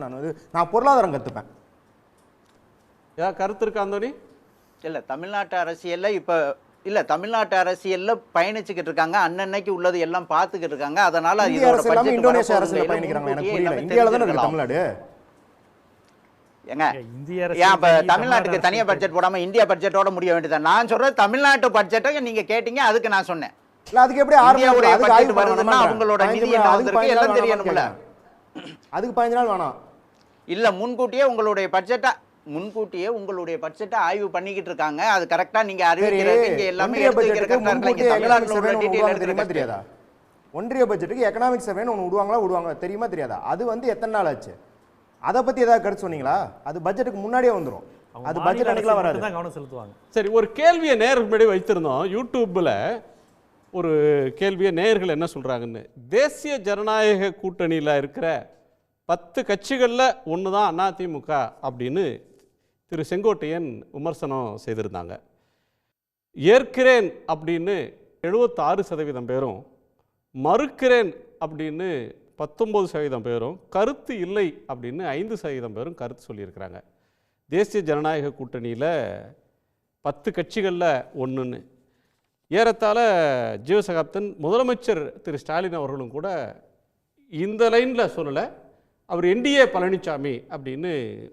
நான் பொருளாதாரம் கற்றுப்பேன். ஏதாவது கருத்து இருக்கா ஆந்தோனி? இல்லை, தமிழ்நாட்டு அரசியலில் இப்போ இல்லை, தமிழ்நாட்டு அரசியலில் பயணிச்சுக்கிட்டு இருக்காங்க, அன்னன்னைக்கு உள்ளது எல்லாம் பார்த்துக்கிட்டு இருக்காங்க. அதனால இந்தோனேஷியா அரசியல் பயணிக்கிறாங்க. எனக்கு புரியல, இந்தியாவில் தானே இருக்கு தமிழ்நாடு. ஏங்க, இப்ப தமிழ்நாட்டுக்கு தனியா பட்ஜெட் போடாம இந்தியா பட்ஜெட்டோட முடிய வேண்டியது. நான் சொல்றது தமிழ்நாட்டு பட்ஜெட்டை நீங்க கேட்டீங்க, அதுக்கு நான் சொன்னேன். அதுக்கு எப்படி பட்ஜெட் வருதுன்னா அவங்களோட நிதி என்ன வந்திருக்கு எல்லாம் தெரியணும்ல. அதுக்கு 15 நாள் வேணாம். இல்ல, முன்கூட்டியே உங்களுடைய பட்ஜெட்டை ஆய்வு பண்ணிக்கிட்டு இருக்காங்க. அது கரெக்டா நீங்க அறிவிக்கிறது இங்க எல்லாமே எடுத்து வைக்கிறது தெரியாதா? ஒன்றிய பட்ஜெட்டுக்கு எக்கனாமிக் சர்வேன்னு ஒன்று விடுவாங்க தெரியுமா தெரியாதா? அது வந்து எத்தனை நாள் ஆச்சு? அதை பத்தி ஏதாவது கருத்து சொன்னீங்களா? அது பட்ஜெட்டுக்கு முன்னாடியே வந்துடும். அது பட்ஜெட் அன்னைக்குலாம் வராது. கவனம் செலுத்துவாங்க. சரி, ஒரு கேள்வியை நேருக்கு முன்னாடி வைத்திருந்தோம். யூடியூப்ல ஒரு கேள்வியை நேயர்கள் என்ன சொல்றாங்கன்னு. தேசிய ஜனநாயக கூட்டணியில் இருக்கிற 10 கட்சிகளில் ஒன்று தான் அதிமுக அப்படின்னு திரு செங்கோட்டையன் விமர்சனம் செய்திருந்தாங்க. ஏற்கிறேன் அப்படின்னு 76% பேரும், மறுக்கிறேன் அப்படின்னு 19% பேரும் கருத்து இல்லை அப்படின்னு 5% பேரும் கருத்து சொல்லியிருக்கிறாங்க. தேசிய ஜனநாயக கூட்டணியில் 10 கட்சிகளில் ஒன்றுன்னு ஏறத்தாழ ஜீவசகாப்தன் முதலமைச்சர் திரு ஸ்டாலின் அவர்களும் கூட இந்த லைனில் சொல்லலை, அவர் என்டிஏ பழனிசாமி அப்படின்னு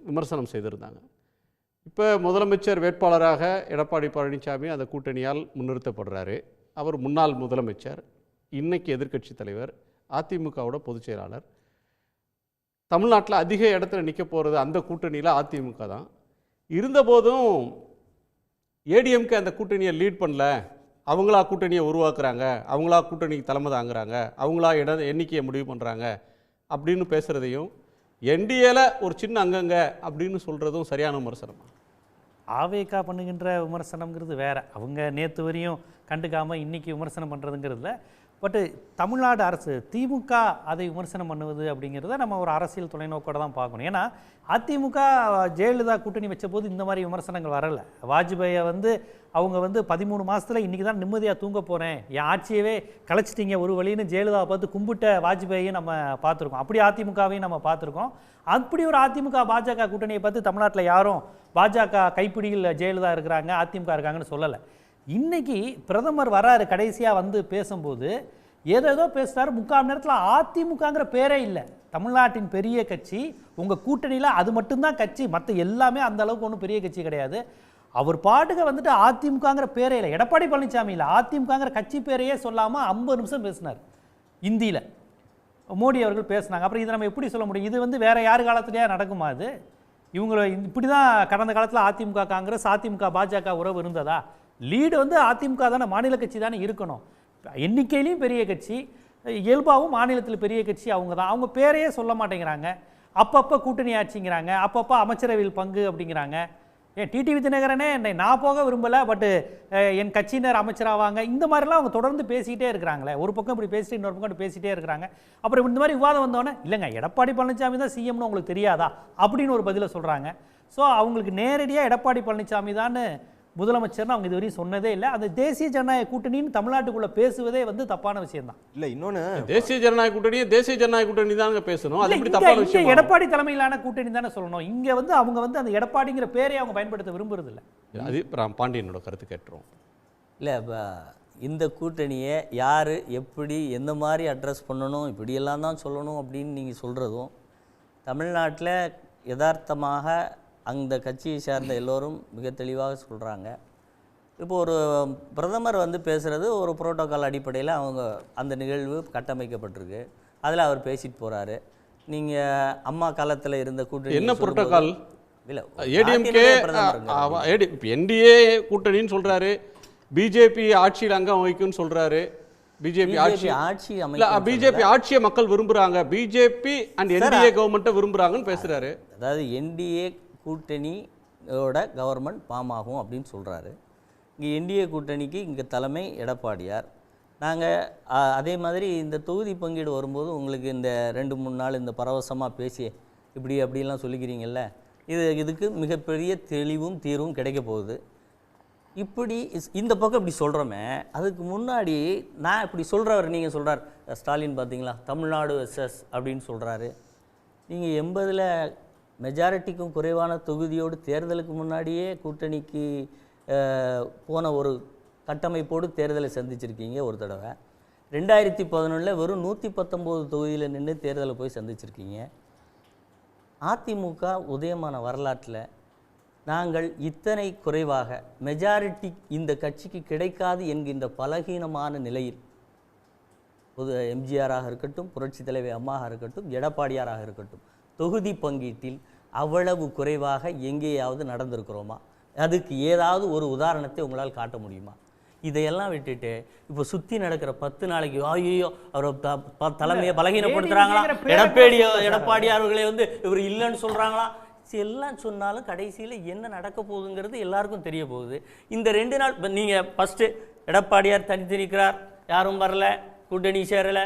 விமர்சனம் செய்திருந்தாங்க. இப்போ முதலமைச்சர் வேட்பாளராக எடப்பாடி பழனிசாமி அந்த கூட்டணியால் முன்னிறுத்தப்படுறாரு. அவர் முன்னாள் முதலமைச்சர், இன்னைக்கு எதிர்க்கட்சி தலைவர், அதிமுகவோட பொதுச் செயலாளர். தமிழ்நாட்டில் அதிக இடத்துல நிற்க போகிறது அந்த கூட்டணியில் அதிமுக தான். இருந்தபோதும் ஏடிஎம்கே அந்த கூட்டணியை லீட் பண்ணல, அவங்களா கூட்டணியை உருவாக்குறாங்க, அவங்களா கூட்டணிக்கு தலைமை தாங்குறாங்க, அவங்களா எண்ணிக்கையை முடிவு பண்ணுறாங்க அப்படின்னு பேசுகிறதையும் என்டிஏல ஒரு சின்ன அங்கங்க அப்படின்னு சொல்கிறதும் சரியான விமர்சனம். ஆவேகா பண்ணுகின்ற விமர்சனங்கிறது வேற. அவங்க நேற்று வரையும் கண்டுக்காமல் இன்றைக்கி விமர்சனம் பண்ணுறதுங்கிறதுல, பட்டு தமிழ்நாடு அரசு திமுக அதை விமர்சனம் பண்ணுவது அப்படிங்கிறத நம்ம ஒரு அரசியல் தொலைநோக்கோட தான் பார்க்கணும். ஏன்னா அதிமுக ஜெயலலிதா கூட்டணி வச்ச போது இந்த மாதிரி விமர்சனங்கள் வரலை. வாஜ்பாயை அவங்க 13 மாதத்தில் இன்றைக்கி தான் நிம்மதியாக தூங்க போகிறேன், என் ஆட்சியவே கலைச்சிட்டிங்க ஒரு வழின்னு ஜெயலலிதாவை பார்த்து கும்பிட்ட வாஜ்பாயையும் நம்ம பார்த்துருக்கோம். அப்படி அதிமுகவையும் நம்ம பார்த்துருக்கோம். அப்படி ஒரு அதிமுக பாஜக கூட்டணியை பார்த்து தமிழ்நாட்டில் யாரும் பாஜக கைப்பிடியில் ஜெயலலிதா இருக்கிறாங்க, அதிமுக இருக்காங்கன்னு சொல்லலை. இன்னைக்கு பிரதமர் வராரு, கடைசியாக பேசும்போது ஏதோ பேசுகிறாரு. 3/4 மணி நேரத்தில் அதிமுகங்கிற பேரே இல்லை. தமிழ்நாட்டின் பெரிய கட்சி உங்கள் கூட்டணியில் அது மட்டும்தான் கட்சி, மற்ற எல்லாமே அந்த அளவுக்கு ஒன்றும் பெரிய கட்சி கிடையாது. அவர் பாட்டுக்கு அதிமுகங்கிற பேரே இல்லை. எடப்பாடி பழனிசாமி இல்லை, அதிமுகங்கிற கட்சி பேரையே சொல்லாமல் 50 நிமிஷம் பேசினார் இந்தியில். மோடி அவர்கள் பேசினாங்க. அப்புறம் இதை நம்ம எப்படி சொல்ல முடியும்? இது வேற யார் காலத்துலேயே நடக்குமா? இது இவங்களை இப்படி தான் கடந்த காலத்தில் அதிமுக காங்கிரஸ், அதிமுக பாஜக உறவு இருந்ததா? லீடு அதிமுக தானே, மாநில கட்சி தானே இருக்கணும். எண்ணிக்கையிலையும் பெரிய கட்சி, இயல்பாகவும் மாநிலத்தில் பெரிய கட்சி அவங்க தான். அவங்க பேரையே சொல்ல மாட்டேங்கிறாங்க. அப்பப்போ கூட்டணி ஆட்சிங்கிறாங்க, அப்பப்போ அமைச்சரவையில் பங்கு அப்படிங்கிறாங்க. ஏன் டிடிவி தினகரனே நான் போக விரும்பலை, பட்டு என் கட்சியினர் அமைச்சராவாங்க, இந்த மாதிரிலாம் அவங்க தொடர்ந்து பேசிக்கிட்டே இருக்கிறாங்களே. ஒரு பக்கம் இப்படி பேசிட்டு இன்னொரு பக்கம் பேசிகிட்டே இருக்கிறாங்க. அப்புறம் இந்த மாதிரி விவாதம் வந்தோடனே இல்லைங்க எடப்பாடி பழனிசாமி தான் சிஎம்னு உங்களுக்கு தெரியாதா அப்படின்னு ஒரு பதிலை சொல்கிறாங்க. ஸோ அவங்களுக்கு நேரடியாக எடப்பாடி பழனிசாமி தான் முதலமைச்சர்னு அவங்க இதுவரையும் சொன்னதே இல்லை. அந்த தேசிய ஜனநாயக கூட்டணின்னு தமிழ்நாட்டுக்குள்ளே பேசுவதே தப்பான விஷயம் தான். இல்லை இன்னொன்று தேசிய ஜனநாயக கூட்டணியை தேசிய ஜனநாயக கூட்டணி தாங்க பேசணும். அது எப்படி தப்பான விஷயம்? எடப்பாடி தலைமையிலான கூட்டணி தானே சொல்லணும். இங்கே அவங்க அந்த எடப்பாடிங்கிற பேரை அவங்க பயன்படுத்த விரும்புறது இல்லை. அது பாண்டியனோட கருத்து கேட்டுரும். இல்லை இப்போ இந்த கூட்டணியை யார் எப்படி எந்த மாதிரி அட்ரஸ் பண்ணணும், இப்படியெல்லாம் தான் சொல்லணும் அப்படின்னு நீங்கள் சொல்கிறதும், தமிழ்நாட்டில் யதார்த்தமாக அந்த கட்சியை சார்ந்த எல்லோரும் மிக தெளிவாக சொல்கிறாங்க. இப்போ ஒரு பிரதமர் பேசுகிறது ஒரு புரோட்டோக்கால் அடிப்படையில் அவங்க அந்த நிகழ்வு கட்டமைக்கப்பட்டிருக்கு, அதில் அவர் பேசிட்டு போகிறாரு. நீங்கள் அம்மா காலத்தில் இருந்த கூட்டணி என்ன புரோட்டோக்கால்? இல்லை ஏடிஎம்கே என்டிஏ கூட்டணின்னு சொல்கிறாரு, பிஜேபி ஆட்சியில் அங்கம் வகிக்கும்னு சொல்கிறாரு. பிஜேபி ஆட்சியை மக்கள் விரும்புகிறாங்க, பிஜேபி அண்ட் என்டிஏ கவர்மெண்ட்டை விரும்புகிறாங்கன்னு பேசுகிறாரு. அதாவது என்டிஏ கூட்டணியோட கவர்மெண்ட் ஃபார்ம் ஆகும் அப்படின்னு சொல்கிறாரு. இங்கே என்டிஏ கூட்டணிக்கு இங்கே தலைமை எடப்பாடியார். நாங்கள் அதே மாதிரி இந்த தொகுதி பங்கீடு வரும்போது உங்களுக்கு இந்த 2-3 நாள் இந்த பரவசமாக பேசி இப்படி அப்படிலாம் சொல்லிக்கிறீங்கல்ல, இதுக்கு மிகப்பெரிய தெளிவும் தீர்வும் கிடைக்க போகுது. இப்படி இந்த பக்கம் இப்படி சொல்கிறோமே, அதுக்கு முன்னாடி நான் இப்படி சொல்கிறவர் நீங்கள் சொல்கிறார் ஸ்டாலின் பார்த்தீங்களா, தமிழ்நாடு எஸ்எஸ் அப்படின்னு சொல்கிறாரு. நீங்கள் 80ல் மெஜாரிட்டிக்கும் குறைவான தொகுதியோடு தேர்தலுக்கு முன்னாடியே கூட்டணிக்கு போன ஒரு கட்டமைப்போடு தேர்தலை சந்திச்சிருக்கீங்க ஒரு தடவை. 2011 வெறும் 119 தொகுதியில் நின்று தேர்தலை போய் சந்திச்சிருக்கீங்க. அதிமுக உதயமான வரலாற்றில் நாங்கள் இத்தனை குறைவாக மெஜாரிட்டி இந்த கட்சிக்கு கிடைக்காது என்கின்ற பலகீனமான நிலையில் எம்ஜிஆராக இருக்கட்டும், புரட்சி தலைவர் அம்மாவாக இருக்கட்டும், எடப்பாடியாராக இருக்கட்டும், தொகுதி பங்கீட்டில் அவ்வளவு குறைவாக எங்கேயாவது நடந்திருக்கிறோமா? அதுக்கு ஏதாவது ஒரு உதாரணத்தை உங்களால் காட்ட முடியுமா? இதையெல்லாம் விட்டுட்டு இப்போ சுற்றி நடக்கிற 10 நாளைக்கு ஐயோ அவர் தலைமையை பலகீனப்படுத்துகிறாங்களா, எடப்பாடியார்களே இவர் இல்லைன்னு சொல்கிறாங்களா, எல்லாம் சொன்னாலும் கடைசியில் என்ன நடக்க போகுதுங்கிறது எல்லாருக்கும் தெரிய போகுது. இந்த 2 நாள் நீங்கள் ஃபஸ்ட்டு எடப்பாடியார் தனித்து நிற்கிறார், யாரும் வரல, கூட்டணி சேரலை,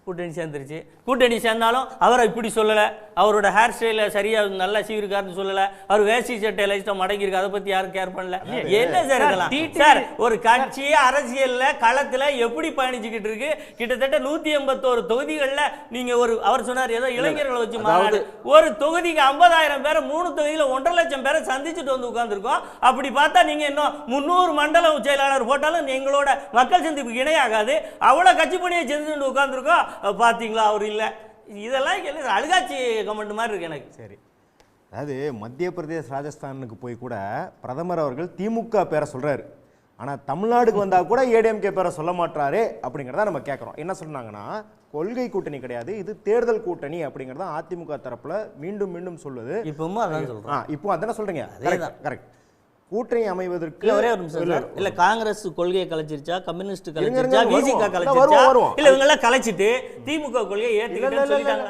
கூட்டணி சேர்ந்துருச்சு. கூட்டணி சேர்ந்தாலும் அவரை இப்படி சொல்லலை, அவரோட ஹேர் ஸ்டைலை சரியாக நல்லா சீவிருக்காருன்னு சொல்லலை, அவர் வேஷ்டி சட்டை லைஸ்ட்டாக மடங்கியிருக்கு, அதை பற்றி யாரும் கேர் பண்ணல. என்ன சார் இதெல்லாம்? சார் ஒரு கட்சி அரசியலில் களத்தில் எப்படி பயணிச்சுக்கிட்டு இருக்கு? கிட்டத்தட்ட 181 தொகுதிகளில் நீங்கள் அவர் சொன்னார் ஏதோ இளைஞர்களை வச்சு மாநாடு, ஒரு தொகுதிக்கு 50,000 பேரை 3 தொகுதியில் 1.5 லட்சம் பேரை சந்திச்சுட்டு வந்து உட்காந்துருக்கோம். அப்படி பார்த்தா நீங்கள் இன்னும் 300 மண்டல செயலாளர் போட்டாலும் எங்களோட மக்கள் சந்திப்புக்கு இணையாகாது. அவ்வளோ கட்சி பணியை செஞ்சுட்டு உட்காந்துருக்கோம். பார்த்தீங்களா அவர் இல்லை. இதெல்லாம் அழுகாட்சி கமெண்ட் மாதிரி இருக்கு எனக்கு. சரி, அதாவது மத்திய பிரதேஷ் ராஜஸ்தானுக்கு போய் கூட பிரதமர் அவர்கள் திமுக பேரை சொல்றாரு, ஆனால் தமிழ்நாடுக்கு வந்தால் கூட ஏடிஎம்கே பேரை சொல்ல மாட்டாரு அப்படிங்கிறத நம்ம கேட்குறோம். என்ன சொன்னாங்கன்னா கொள்கை கூட்டணி கிடையாது, இது தேர்தல் கூட்டணி அப்படிங்கிறத அதிமுக தரப்புல மீண்டும் மீண்டும் சொல்லுது. இப்பவும் அதான் சொல்றோம். இப்போ அதான சொல்றீங்க. கரெக்ட். கூட்டணி அமைவதற்கு ஒரே ஒரு நிமிஷம் சார். இல்ல காங்கிரஸ் கொள்கையை கலைச்சிருச்சா, கம்யூனிஸ்ட் கலைச்சிருச்சா, விசிக கலைச்சிருச்சா, இல்ல இவங்க எல்லாம் கலைச்சிட்டு திமுக கொள்கையை ஏத்துக்கிட்டு சொல்லிட்டாங்க?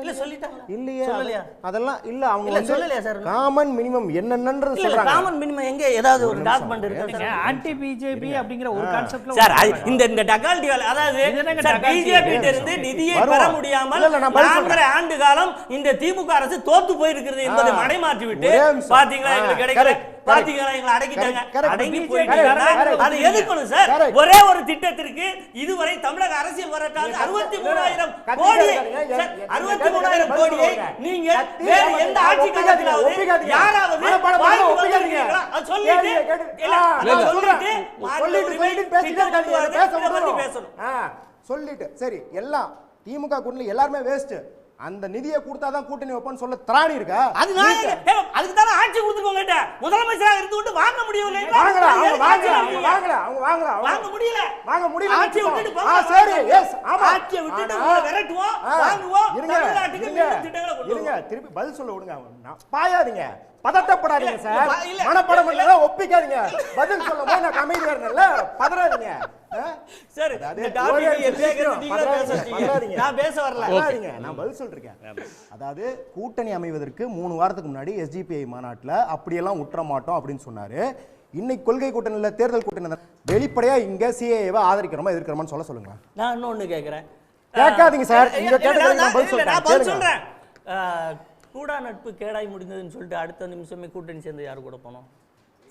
இல்ல சொல்லிட்டாங்க இல்லையா? சொல்லலையா? அதெல்லாம் இல்ல, அவங்க இல்ல சொல்லலையா சார்? காமன் மினிமம் என்னன்றது சொல்றாங்க. காமன் மினிமம் எங்க ஏதாவது ஒரு டாக்குமெண்ட் இருக்கு? ஆன்டி பிஜேபி அப்படிங்கிற ஒரு கான்செப்ட்ல சார் இந்த டகால்டி வேலை, அதாவது சார் பிஜேபி கிட்ட இருந்து நிதியை பெற முடியாமல் 4 ஆண்டு காலம் இந்த திமுக அரசு தோத்து போயிருக்கிறது என்பதை மடைமாற்றி விட்டு பாத்தீங்களா எங்களுக்கு கிடைக்கல, பாத்தீங்களா எங்களை அடக்கிட்டாங்க, அடங்கி போயிட்டாங்க. அது எதுக்கணும் சார்? ஒரே ஒரு திட்டத்திற்கு இதுவரை தமிழக அரசியல் வரட்டால் 63,000 கோடி 63,000 கோடியை நீங்க வேற எந்த ஆட்சி காலத்திலாவது யாராவது வாங்கி வந்திருக்கீங்களா? அது சொல்லிட்டு சொல்லிட்டு சரி எல்லாம் திமுக கூட்டணி எல்லாருமே வேஸ்ட், அந்த நிதியை கொடுத்தாதான் கூட்டணி வைப்போம்னு சொல்ல திராணி இருக்கா? அதுக்கு தானே ஆட்சி கொடுத்துக்கோங்க. முதலமைச்சராக இருந்து வாங்க முடியல, வாங்க முடியல, வாங்க முடியல. ஆட்சியை விட்டுட்டு சரி எஸ் ஆமா, ஆட்சியை விட்டுட்டு விரட்டுவோம், வாங்குவோம், தமிழ்நாட்டுக்கு திட்டங்களை கொண்டு இருங்க. திருப்பி பதில் சொல்ல விடுங்க, பாயாதீங்க, பதட்டப்படாதீங்க சார், மனப்படம் இல்ல ஒப்பிக்காதீங்க. பதில் சொல்லும்போது நான் அமைதியா இருந்தேன்ல, பதறாதீங்க சார். நான் பேச வரல, நான் பதில் சொல்றேன். அதாவது கூட்டணி அமைவதற்கு 3 வாரத்துக்கு முன்னாடி எஸ்டிபிஐ மாநாட்டில் அப்படியெல்லாம் உற்ற மாட்டோம் அப்படின்னு சொன்னாரு. இன்னைக்கு கொள்கை கூட்டணியில தேர்தல் கூட்டணி வெளிப்படையா இங்க சிஏஏவை ஆதரிக்கிறோமா எதிர்க்கிறோமா சொல்ல சொல்லுங்க. நான் இன்னொன்னு கேட்கிறேன், கேட்காதீங்க சார். நீங்க கேட்டது நான் பதில் சொல்றேன். கூடா நட்பு கேடாய் முடிந்ததுன்னு சொல்லிட்டு அடுத்த நிமிஷமே கூட்டணி சேர்ந்து யாரு கூட போனோம்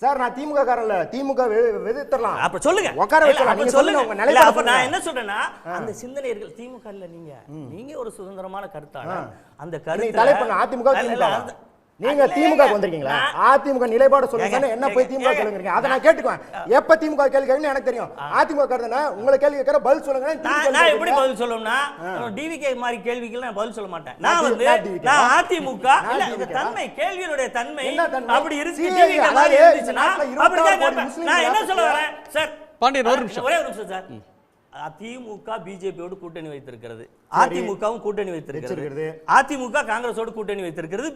சார்? நான் திமுக காரன்ல, திமுக வெதிர்த்தறலாம். அப்ப சொல்லுங்க, உட்கார வைக்கலாம், சொல்லுங்க உங்க நிலையை. அப்ப நான் என்ன சொல்றேன்னா, அந்த சிந்தனையர்கள் திமுக இல்ல, நீங்க ஒரு சுதந்திரமான கருத்தாளர். அந்த கருத்து தலைப்பு அதிமுக திமுக, நீங்க திமுக வந்திருக்கீங்களா? அதிமுக நிலைப்பாடு சொல்லுங்க, என்ன போய் திமுக கேளுங்க, அதை நான் கேட்டுக்குவேன். எப்ப திமுக கேள்வி கேட்கணும் எனக்கு தெரியும். அதிமுக கருதுனா உங்களை கேள்வி கேட்கற பதில் சொல்லுங்க. நான் எப்படி பதில் சொல்லணும்னா, டிவிகே மாதிரி கேள்விக்கு நான் பதில் சொல்ல மாட்டேன். நான் அதிமுக இல்ல, இந்த தன்மை கேள்வியுடைய தன்மை அப்படி இருக்கு. டிவிகே மாதிரி இருந்துச்சுன்னா அப்படிதான் கேட்பேன். நான் என்ன சொல்ல வரேன் சார்? பாண்டியன் ஒரு நிமிஷம், ஒரே ஒரு நிமிஷம் சார். அதிமுக பிஜேபியோடு கூட்டணி வைத்திருக்கிறது, அதிமுகவும் கூட்டணி வைத்திருக்கிறது, அதிமுக காங்கிரஸோடு கூட்டணி வைத்திருக்கிறது,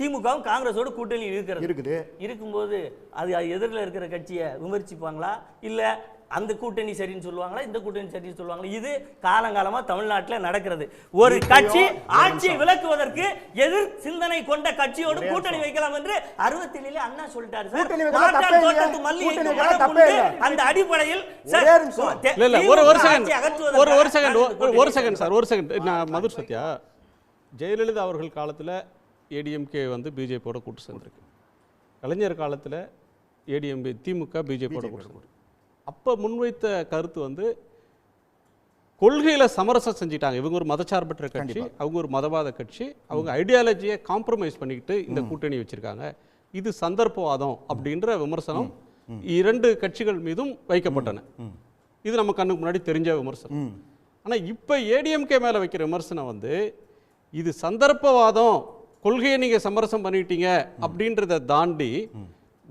திமுகவும் காங்கிரஸோடு கூட்டணி இருக்கிறது. இருக்கும்போது அது எதிரில் இருக்கிற கட்சியை விமர்சிப்பாங்களா, இல்ல அந்த கூட்டணி சரின்னு சொல்லுவாங்களா, இந்த கூட்டணி சரின்னு சொல்லுவாங்களா? இது காலங்காலமா தமிழ்நாட்டில் நடக்கிறது. ஒரு கட்சி ஆட்சியை விலக்குவதற்கு எதிர் சிந்தனை கொண்ட கட்சியோடு கூட்டணி வைக்கலாம் என்று 67 அண்ணா சொல்லிட்டாரு சார். அந்த அடிப்படையில் ஒரு செகண்ட் சார், ஒரு செகண்ட். நான் மதுர் சத்யா, ஜெயலலிதா அவர்கள் காலத்தில் ஏடிஎம்கே வந்து பிஜேபியோட கூட்டு சேர்ந்திருக்கு. கலைஞர் காலத்தில் ஏடிஎம்கே திமுக பிஜேபியோட கூட்டு சேர்ந்திருக்கு. அப்போ முன்வைத்த கருத்து வந்து கொள்கையில் சமரசம் செஞ்சுட்டாங்க. இவங்க ஒரு மதச்சார்பற்ற கட்சி, அவங்க ஒரு மதவாத கட்சி, அவங்க ஐடியாலஜியை காம்ப்ரமைஸ் பண்ணிக்கிட்டு இந்த கூட்டணி வச்சிருக்காங்க, இது சந்தர்ப்பவாதம் அப்படின்ற விமர்சனம் 2 கட்சிகள் மீதும் வைக்கப்பட்டன. இது நம்ம கண்ணுக்கு முன்னாடி தெரிஞ்ச விமர்சனம். ஆனால் இப்போ ஏடிஎம்கே மேலே வைக்கிற விமர்சனம் வந்து இது சந்தர்ப்பவாதம், கொள்கையை நீங்கள் சமரசம் பண்ணிட்டீங்க அப்படின்றத தாண்டி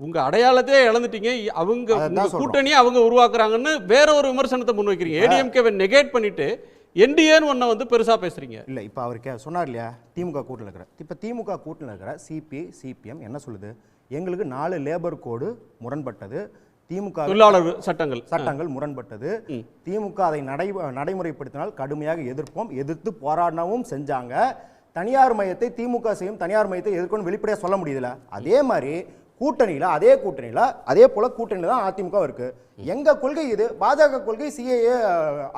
உங்க அடையாளத்தையே இழந்துட்டீங்க, அவங்க கூட்டணியை அவங்க உருவாக்குறாங்கன்னு வேற ஒரு விமர்சனத்தை முன்வைக்கிறீங்க. ஏடிஎம்கேவை நெகேட் பண்ணிட்டு என்டிஏன்னு ஒன்றை வந்து பெருசா பேசுறீங்க. இல்லை, இப்போ அவருக்கு சொன்னார் இல்லையா திமுக கூட்டணியில் இருக்கிற, இப்போ திமுக கூட்டணியில் இருக்கிற சிபி சிபிஎம் என்ன சொல்லுது? எங்களுக்கு 4 லேபர் கோடு முரண்பட்டது, திமுக தொழிலாளர் சட்டங்கள் முரண்பட்டது, திமுக அதை நடைமுறைப்படுத்தினால் கடுமையாக எதிர்ப்போம், எதிர்த்து போராடவும் செஞ்சாங்க. தனியார் மையத்தை திமுக செய்யும், தனியார் மையத்தை எதிர்க்கணும் வெளிப்படையாக சொல்ல முடியுதுல. அதே மாதிரி கூட்டணியில் அதே போல் கூட்டணியில் தான் அதிமுக இருக்குது. எங்கள் கொள்கை இது, பாஜக கொள்கை சிஏஏ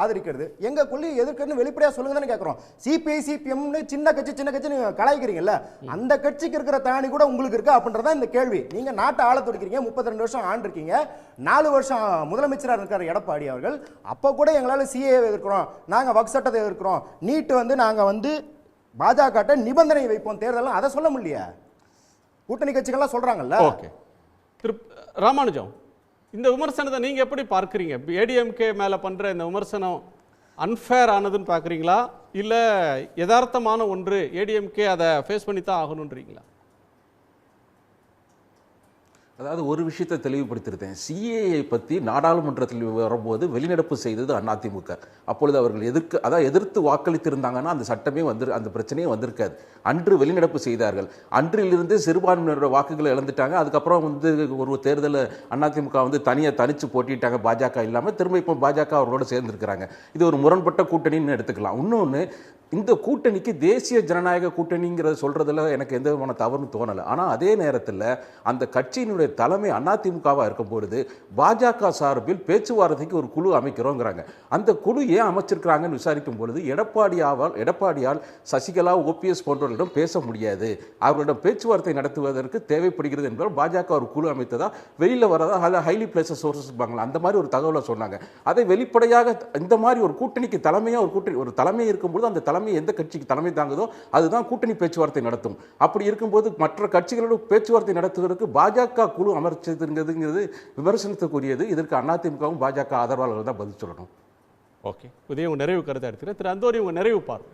ஆதரிக்கிறது, எங்கள் கொள்கை எதிர்க்கிறதுன்னு வெளிப்படையாக சொல்லுங்க தானே கேட்குறோம். சிபிஐ சிபிஎம்னு சின்ன கட்சி நீங்கள் கலாய்க்கிறீங்கல்ல, அந்த கட்சிக்கு இருக்கிற தாணி கூட உங்களுக்கு இருக்கா அப்படின்றதான் இந்த கேள்வி. நீங்கள் நாட்டை ஆள துடிக்கிறீங்க, 32 வருஷம் ஆண்டிருக்கீங்க, 4 வருஷம் முதலமைச்சராக இருக்கார் எடப்பாடி அவர்கள். அப்போ கூட எங்களால் சிஏஏ எதிர்க்கிறோம், நாங்கள் வக் சட்டத்தை எதிர்க்கிறோம், நீட்டு நாங்கள் பாஜக நிபந்தனை வைப்போம் தேர்தலாம், அதை சொல்ல முடியல. கூட்டணி கட்சிகள்லாம் சொல்றாங்கல்ல. ஓகே திரு ராமானுஜம், இந்த விமர்சனத்தை நீங்க எப்படி பார்க்குறீங்க? ஏடிஎம்கே மேல பண்ற இந்த விமர்சனம் அன்ஃபேர் ஆனதுன்னு பார்க்குறீங்களா, இல்லை யதார்த்தமான ஒன்று ஏடிஎம்கே அதை ஃபேஸ் பண்ணி தான் ஆகணுன்றீங்களா? அதாவது ஒரு விஷயத்தை தெளிவுபடுத்திருந்தேன். சிஏஏ பற்றி நாடாளுமன்றத்தில் வரும்போது வெளிநடப்பு செய்தது அதிமுக. அப்பொழுது அவர்கள் எதிர்த்து வாக்களித்திருந்தாங்கன்னா அந்த சட்டமே அந்த பிரச்சனையே வந்திருக்காது. அன்று வெளிநடப்பு செய்தார்கள். அன்றிலிருந்து சிறுபான்மையினரோட வாக்குகளை இழந்துட்டாங்க. அதுக்கப்புறம் ஒரு தேர்தலில் அதிமுக தனிச்சு போட்டிட்டாங்க, பாஜக இல்லாமல். திரும்ப இப்போ பாஜக அவர்களோட சேர்ந்துருக்கிறாங்க. இது ஒரு முரண்பட்ட கூட்டணின்னு எடுத்துக்கலாம். இன்னொன்று, இந்த கூட்டணிக்கு தேசிய ஜனநாயக கூட்டணிங்கிறத சொல்றதுல எனக்கு எந்த விதமான தவறும் தோணலை. ஆனால் அதே நேரத்தில் அந்த கட்சியினுடைய தலைமை அதிமுகவாக இருக்கும் பொழுது பாஜக சார்பில் பேச்சுவார்த்தைக்கு ஒரு குழு அமைக்கிறோங்கிறாங்க. அந்த குழு ஏன் அமைச்சிருக்கிறாங்கன்னு விசாரிக்கும் பொழுது எடப்பாடியால் சசிகலா, ஓபிஎஸ் போன்றவர்களிடம் பேச முடியாது, அவர்களிடம் பேச்சுவார்த்தை நடத்துவதற்கு தேவைப்படுகிறது என்பதால் பாஜக ஒரு குழு அமைத்ததா வெளியில் வரதா ஹைலி பிளேசஸ் சோர்சஸ் இருப்பாங்களா, அந்த மாதிரி ஒரு தகவலை சொன்னாங்க. அதை வெளிப்படையாக இந்த மாதிரி ஒரு கூட்டணிக்கு தலைமையாக ஒரு தலைமை இருக்கும்போது அந்த எந்த கட்சிக்கு தலைமை தாங்குதோ அதுதான் கூட்டணி பேச்சுவார்த்தை நடத்தும். அப்படி இருக்கும்போது மற்ற கட்சிகளோடு பேச்சுவார்த்தை நடத்துவதற்கு பாஜக குழு அமர்ச்சதுங்கிறது விமர்சனத்துக்குரியது. இதற்கு அதிமுகவும் பாஜக ஆதரவாளர்கள் தான் பதில் சொல்லணும். ஓகே, புதிய உங்க நிறைவு கருத்தை எடுத்துக்கிறேன். திரு அந்தோணி, உங்க நிறைவு பார்வை.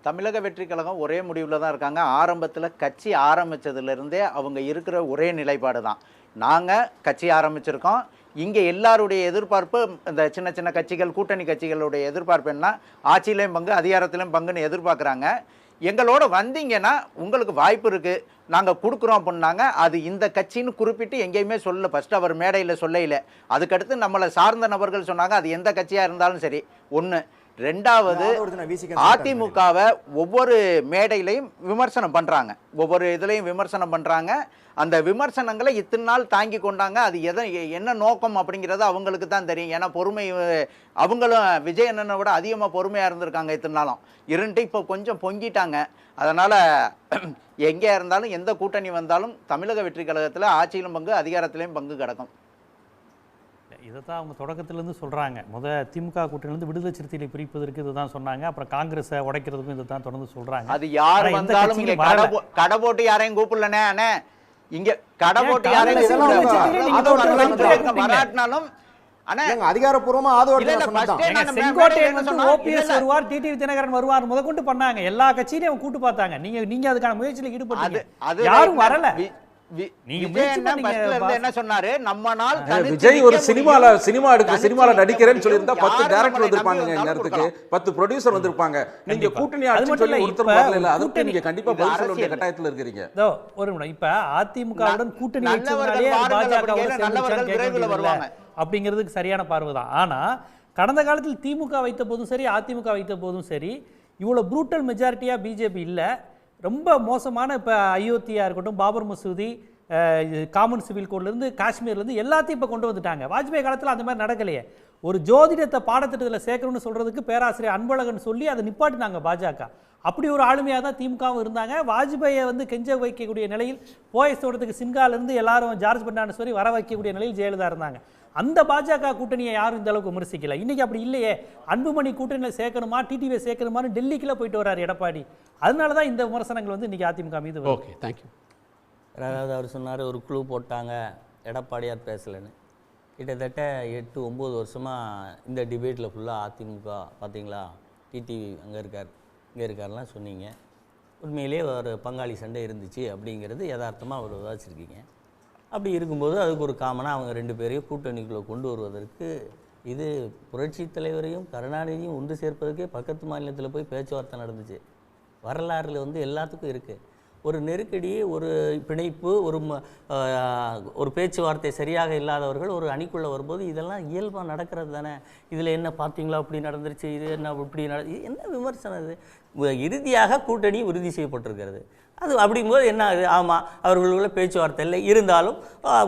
தமிழக வெற்றி கழகம் ஒரே முடிவில் தான் இருக்காங்க. ஆரம்பத்தில் கட்சி ஆரம்பித்ததுலேருந்தே அவங்க இருக்கிற ஒரே நிலைப்பாடு தான். நாங்கள் கட்சி ஆரம்பிச்சிருக்கோம், இங்கே எல்லாருடைய எதிர்பார்ப்பு இந்த சின்ன சின்ன கட்சிகள், கூட்டணி கட்சிகளுடைய எதிர்பார்ப்பு என்ன, ஆட்சியிலையும் பங்கு அதிகாரத்திலையும் பங்குன்னு எதிர்பார்க்குறாங்க. எங்களோட வந்தீங்கன்னா உங்களுக்கு வாய்ப்பு இருக்குது, நாங்கள் கொடுக்குறோம் அப்படின்னாங்க. அது இந்த கட்சின்னு குறிப்பிட்டு எங்கேயுமே சொல்லலை. ஃபஸ்ட்டு அவர் மேடையில் சொல்லையில், அதுக்கடுத்து நம்மளை சார்ந்த நபர்கள் சொன்னாங்க. அது எந்த கட்சியாக இருந்தாலும் சரி. ஒன்று. ரெண்டாவது, அதிமுகவை ஒவ்வொரு மேடையிலையும் விமர்சனம் பண்ணுறாங்க, ஒவ்வொரு இதுலையும் விமர்சனம் பண்ணுறாங்க. அந்த விமர்சனங்களை இத்தனை நாள் தாங்கி கொண்டாங்க. அது என்ன நோக்கம் அப்படிங்கிறது அவங்களுக்கு தான் தெரியும். ஏன்னா பொறுமை, அவங்களும் விஜய் அண்ணனை விட அதிகமாக பொறுமையாக இருந்திருக்காங்க இத்தனை நாளும். இப்போ கொஞ்சம் பொங்கிட்டாங்க. அதனால் எங்கே இருந்தாலும் எந்த கூட்டணி வந்தாலும் தமிழக வெற்றி கழகத்தில் ஆட்சியிலும் பங்கு அதிகாரத்திலையும் பங்கு கிடக்கும். இதைத்தான் அவங்க தொடக்கத்திலேருந்து சொல்கிறாங்க. திமுக கூட்டணியிலேருந்து விடுதலை சிறுத்தைகளை பிரிப்பதற்கு இதுதான் சொன்னாங்க. அப்புறம் காங்கிரஸை உடைக்கிறதுக்கும் இதை தான் தொடர்ந்து சொல்கிறாங்க. அது யார் வந்தாலும் இங்கே கடை போட்டு யாரையும் கூப்பிடலனே. அண்ணே இங்கே கடை போட்டு யாரையும் வராட்டினாலும் அதிகாரப்பூர்வமா தினகரன் வருவார் முதற்கொண்டு பண்ணாங்க. எல்லா கட்சியிலையும் கூட்டு பார்த்தாங்க. நீங்க அதுக்கான முயற்சியில் ஈடுபட்டாங்க, யாரும் வரல. என்ன சொன்னாரு, விஜய் ஒரு சினிமால நடிக்கிறேன்னு சொல்லியிருந்தா 10 டைரக்டர் வந்திருப்பாங்க, நேரத்துக்கு 10 ப்ரொடியூசர் வந்திருப்பாங்க. நீங்க கூட்டணி ஆட்சி சொல்லி ஒருத்தர் வரல, அதுக்கு நீங்க கண்டிப்பா பதில் சொல்ல வேண்டிய கட்டாயத்துல இருக்கீங்க. ஒரு நிமிடம், இப்ப அதிமுகவுடன் கூட்டணி வச்சதுனாலே பாஜக அப்படிங்கிறதுக்கு சரியான பார்வை தான். ஆனா கடந்த காலத்தில் திமுக வைத்த போதும் சரி, அதிமுக வைத்த போதும் சரி, இவ்வளவு ப்ரூட்டல் மெஜாரிட்டியா பிஜேபி இல்லை. ரொம்ப மோசமான இப்போ அயோத்தியா இருக்கட்டும், பாபர் மசூதி, காமன் சிவில் கோட்லேருந்து காஷ்மீர்லேருந்து எல்லாத்தையும் இப்போ கொண்டு வந்துட்டாங்க. வாஜ்பாய் காலத்தில் அந்த மாதிரி நடக்கலையே. ஒரு ஜோதிடத்தை பாடத்திட்டத்தில் சேர்க்கணும்னு சொல்கிறதுக்கு பேராசிரியர் அன்பழகன் சொல்லி அதை நிப்பாட்டினாங்க பாஜக. அப்படி ஒரு ஆளுமையாக தான் திமுகவும் இருந்தாங்க. வாஜ்பாயை கெஞ்ச வைக்கக்கூடிய நிலையில், போயஸ் தோட்டத்துக்கு சின்காலேருந்து எல்லாரும் ஜார்ஜ் பெர்னாண்டஸ் வர வைக்கக்கூடிய நிலையில் ஜெயலலிதா இருந்தாங்க. அந்த பாஜக கூட்டணியை யாரும் இந்த அளவுக்கு விமர்சிக்கல. இன்னைக்கு அப்படி இல்லையே. அன்புமணி கூட்டணியில் சேர்க்கணுமா, டிடிவியை சேர்க்கணுமான்னு டெல்லிக்குள்ள போயிட்டு வர்றாரு எடப்பாடி. அதனால தான் இந்த விமர்சனங்கள் இன்னைக்கு அதிமுக மீது. Okay, thank you. அதாவது அவர் சொன்னார் ஒரு குழு போட்டாங்க, எடப்பாடியார் பேசலைன்னு. கிட்டத்தட்ட 8-9 வருஷமாக இந்த டிபேட்டில் ஃபுல்லாக அதிமுக பார்த்தீங்களா, டிடிவி அங்கே இருக்கார் இங்கே இருக்கார்லாம் சொன்னீங்க. உண்மையிலேயே ஒரு பங்காளி சண்டை இருந்துச்சு அப்படிங்கிறது யதார்த்தமாக அவர் விவாதிச்சிருக்கீங்க. அப்படி இருக்கும்போது அதுக்கு ஒரு காமனாக அவங்க 2 பேரையும் கூட்டணிக்குள்ளே கொண்டு வருவதற்கு, இது புரட்சி தலைவரையும் கருணாநிதியும் ஒன்று சேர்ப்பதற்கே பக்கத்து மாநிலத்தில் போய் பேச்சுவார்த்தை நடந்துச்சு. வரலாறில் எல்லாத்துக்கும் இருக்குது. ஒரு நெருக்கடி, ஒரு பிணைப்பு, ஒரு பேச்சுவார்த்தை சரியாக இல்லாதவர்கள் ஒரு அணிக்குள்ளே வரும்போது இதெல்லாம் இயல்பாக நடக்கிறது தானே. இதில் என்ன பார்த்தீங்களா அப்படி நடந்துருச்சு, இது என்ன இப்படி என்ன விமர்சனம் இது? இறுதியாக கூட்டணி உறுதி செய்யப்பட்டிருக்கிறது. அது அப்படிங்கும்போது என்ன ஆகுது? ஆமாம், அவர்களுக்குள்ள பேச்சுவார்த்தை இல்லை, இருந்தாலும்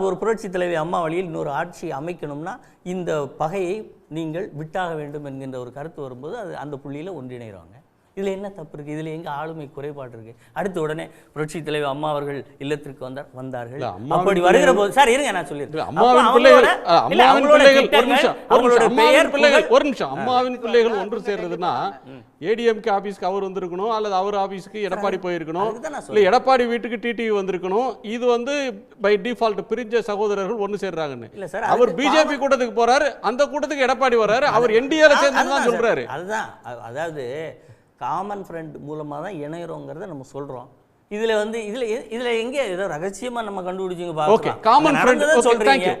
ஒரு புரட்சி தலைவி அம்மா வழியில் இன்னொரு ஆட்சி அமைக்கணும்னா இந்த பகையை நீங்கள் விட்டாக வேண்டும் என்கின்ற ஒரு கருத்து வரும்போது அது அந்த புள்ளியில் ஒன்றிணைகிறாங்க. இதில் என்ன தப்பு இருக்குது? இதில் எங்கே ஆளுமை குறைபாடு இருக்குது? அடுத்த உடனே புரட்சி தலைவர் அம்மா அவர்கள் இல்லத்திற்கு வந்தார்கள். அப்படி வருகிற போது சார் இருங்க நான் சொல்லியிருக்கேன். அம்மாவின் பிள்ளைகள் அம்மாவின் பிள்ளைகள் ஒன்று சேர்றதுன்னா ஏடிஎம்கே ஆபீஸ்க்கு அவர் வந்திருக்கணும், அல்லது அவர் ஆபீஸ்க்கு எடப்பாடி போயிருக்கணும், இல்லை எடப்பாடி வீட்டுக்கு டிடிவி வந்திருக்கணும். இது வந்து பை டிஃபால்ட் பிரிஞ்ச சகோதரர்கள் ஒன்று சேர்றாங்கன்னு. அவர் பிஜேபி கூட்டத்துக்கு போறாரு, அந்த கூட்டத்துக்கு எடப்பாடி வர்றாரு, அவர் என்டிஏல சேர்ந்துதான் சொல்றாரு. அதுதான், அதாவது காமன் ஃப்ரெண்ட் மூலமாக தான் இணையறோங்கிறத நம்ம சொல்கிறோம். இதில் வந்து இதில் எங்கே ஏதோ ரகசியமாக நம்ம கண்டுபிடிச்சிங்க பார்க்கலாம். காமன் ஃப்ரெண்ட் சொல்கிறீங்க.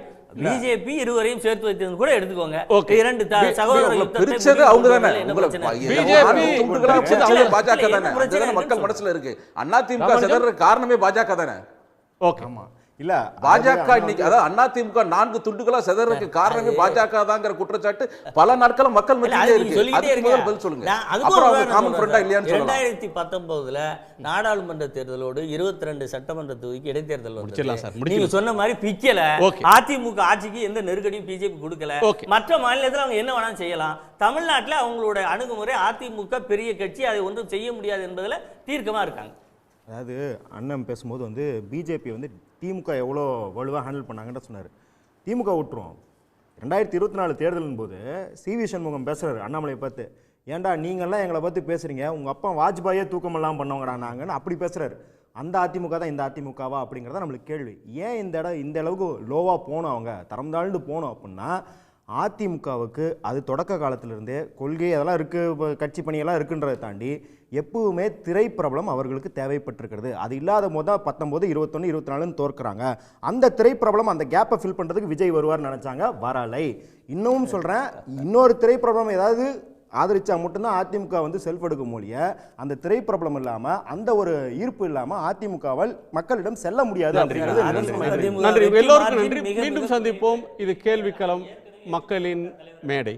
பிஜேபி இருவரையும் சேர்த்து வைத்தது கூட எடுத்துக்கோங்க. இரண்டு சகோதரர்கள் பிரிச்சது அவங்க தானே. பாஜக தானே மக்கள் மனசுல இருக்கு. அதிமுக சிதற காரணமே பாஜக தானே. ஓகே, இல்ல பாஜக இன்னைக்கு அதாவது அதிமுக 4 துண்டுகளா செதறதுக்கு காரணமே பாஜக தான்ங்கற குற்றச்சாட்டு பல நாட்களா மக்கள் மத்தியிலே இருக்கு. அதுக்கு பதில் சொல்லுங்க. அப்புறம் அவங்க காமன் ஃப்ரெண்டா இல்லையான்னு சொல்லுங்க. 2019ல நாடாளுமன்ற தேர்தலோடு 22 சட்டமன்ற தொகுதிக்கு இடைத்தேர்தல் வந்து நீங்க சொன்ன மாதிரி பிக்கல. அதிமுக ஆட்சிக்கு எந்த நெருக்கடியும் பிஜேபி கொடுக்கல. மற்ற மாநிலத்தில் அவங்க என்ன வேணாலும் செய்யலாம். தமிழ்நாட்டில் அவங்களோட அணுகுமுறை அதிமுக பெரிய கட்சி, அதை ஒன்றும் செய்ய முடியாது என்பதில் தீர்க்கமா இருக்காங்க. அதாவது அண்ணன் பேசும்போது வந்து பிஜேபி வந்து திமுக எவ்வளோ வலுவாக ஹேண்டில் பண்ணாங்கன்னு சொன்னார். திமுக விட்டுருவோம். 2024 தேர்தலின் போது சிவி சண்முகம் பேசுகிறாரு அண்ணாமலையை பார்த்து, ஏன்டா நீங்கள்லாம் எங்களை பற்றி பேசுகிறீங்க, உங்கள் அப்பா வாஜ்பாயே தூக்கமெல்லாம் பண்ணவங்கடா நாங்கன்னு அப்படி பேசுகிறாரு. அந்த அதிமுக தான் இந்த அதிமுகவா அப்படிங்கிறத நம்மளுக்கு கேள்வி. ஏன் இந்த அளவுக்கு லோவாக போனோம், அவங்க தரம் தாழ்ந்து போனோம் அப்படின்னா அதிமுகவுக்கு அது தொடக்க காலத்திலிருந்தே கொள்கை அதெல்லாம் இருக்குது, கட்சி பணியெல்லாம் இருக்குன்றதை தாண்டி எப்பவுமே திரைப்பிரபலம் அவர்களுக்கு தேவைப்பட்டிருக்கிறது. அது இல்லாத போது தான் 19, 21, 24 தோற்கிறாங்க. அந்த திரைப்பிரபலம் அந்த கேப்பை ஃபில் பண்ணுறதுக்கு விஜய் வருவார்னு நினச்சாங்க, வரலை. இன்னமும் சொல்கிறேன், இன்னொரு திரைப்பிரபலம் ஏதாவது ஆதரிச்சா மட்டும்தான் அதிமுக வந்து செல்ஃப் எடுக்க மொழிய அந்த திரைப்பிரபலம் இல்லாமல் அந்த ஒரு ஈர்ப்பு இல்லாமல் அதிமுகவால் மக்களிடம் செல்ல முடியாது. நன்றி, எல்லோருக்கும் நன்றி. மீண்டும் சந்திப்போம். இது கேள்விக்களம், மக்களின் மேடை.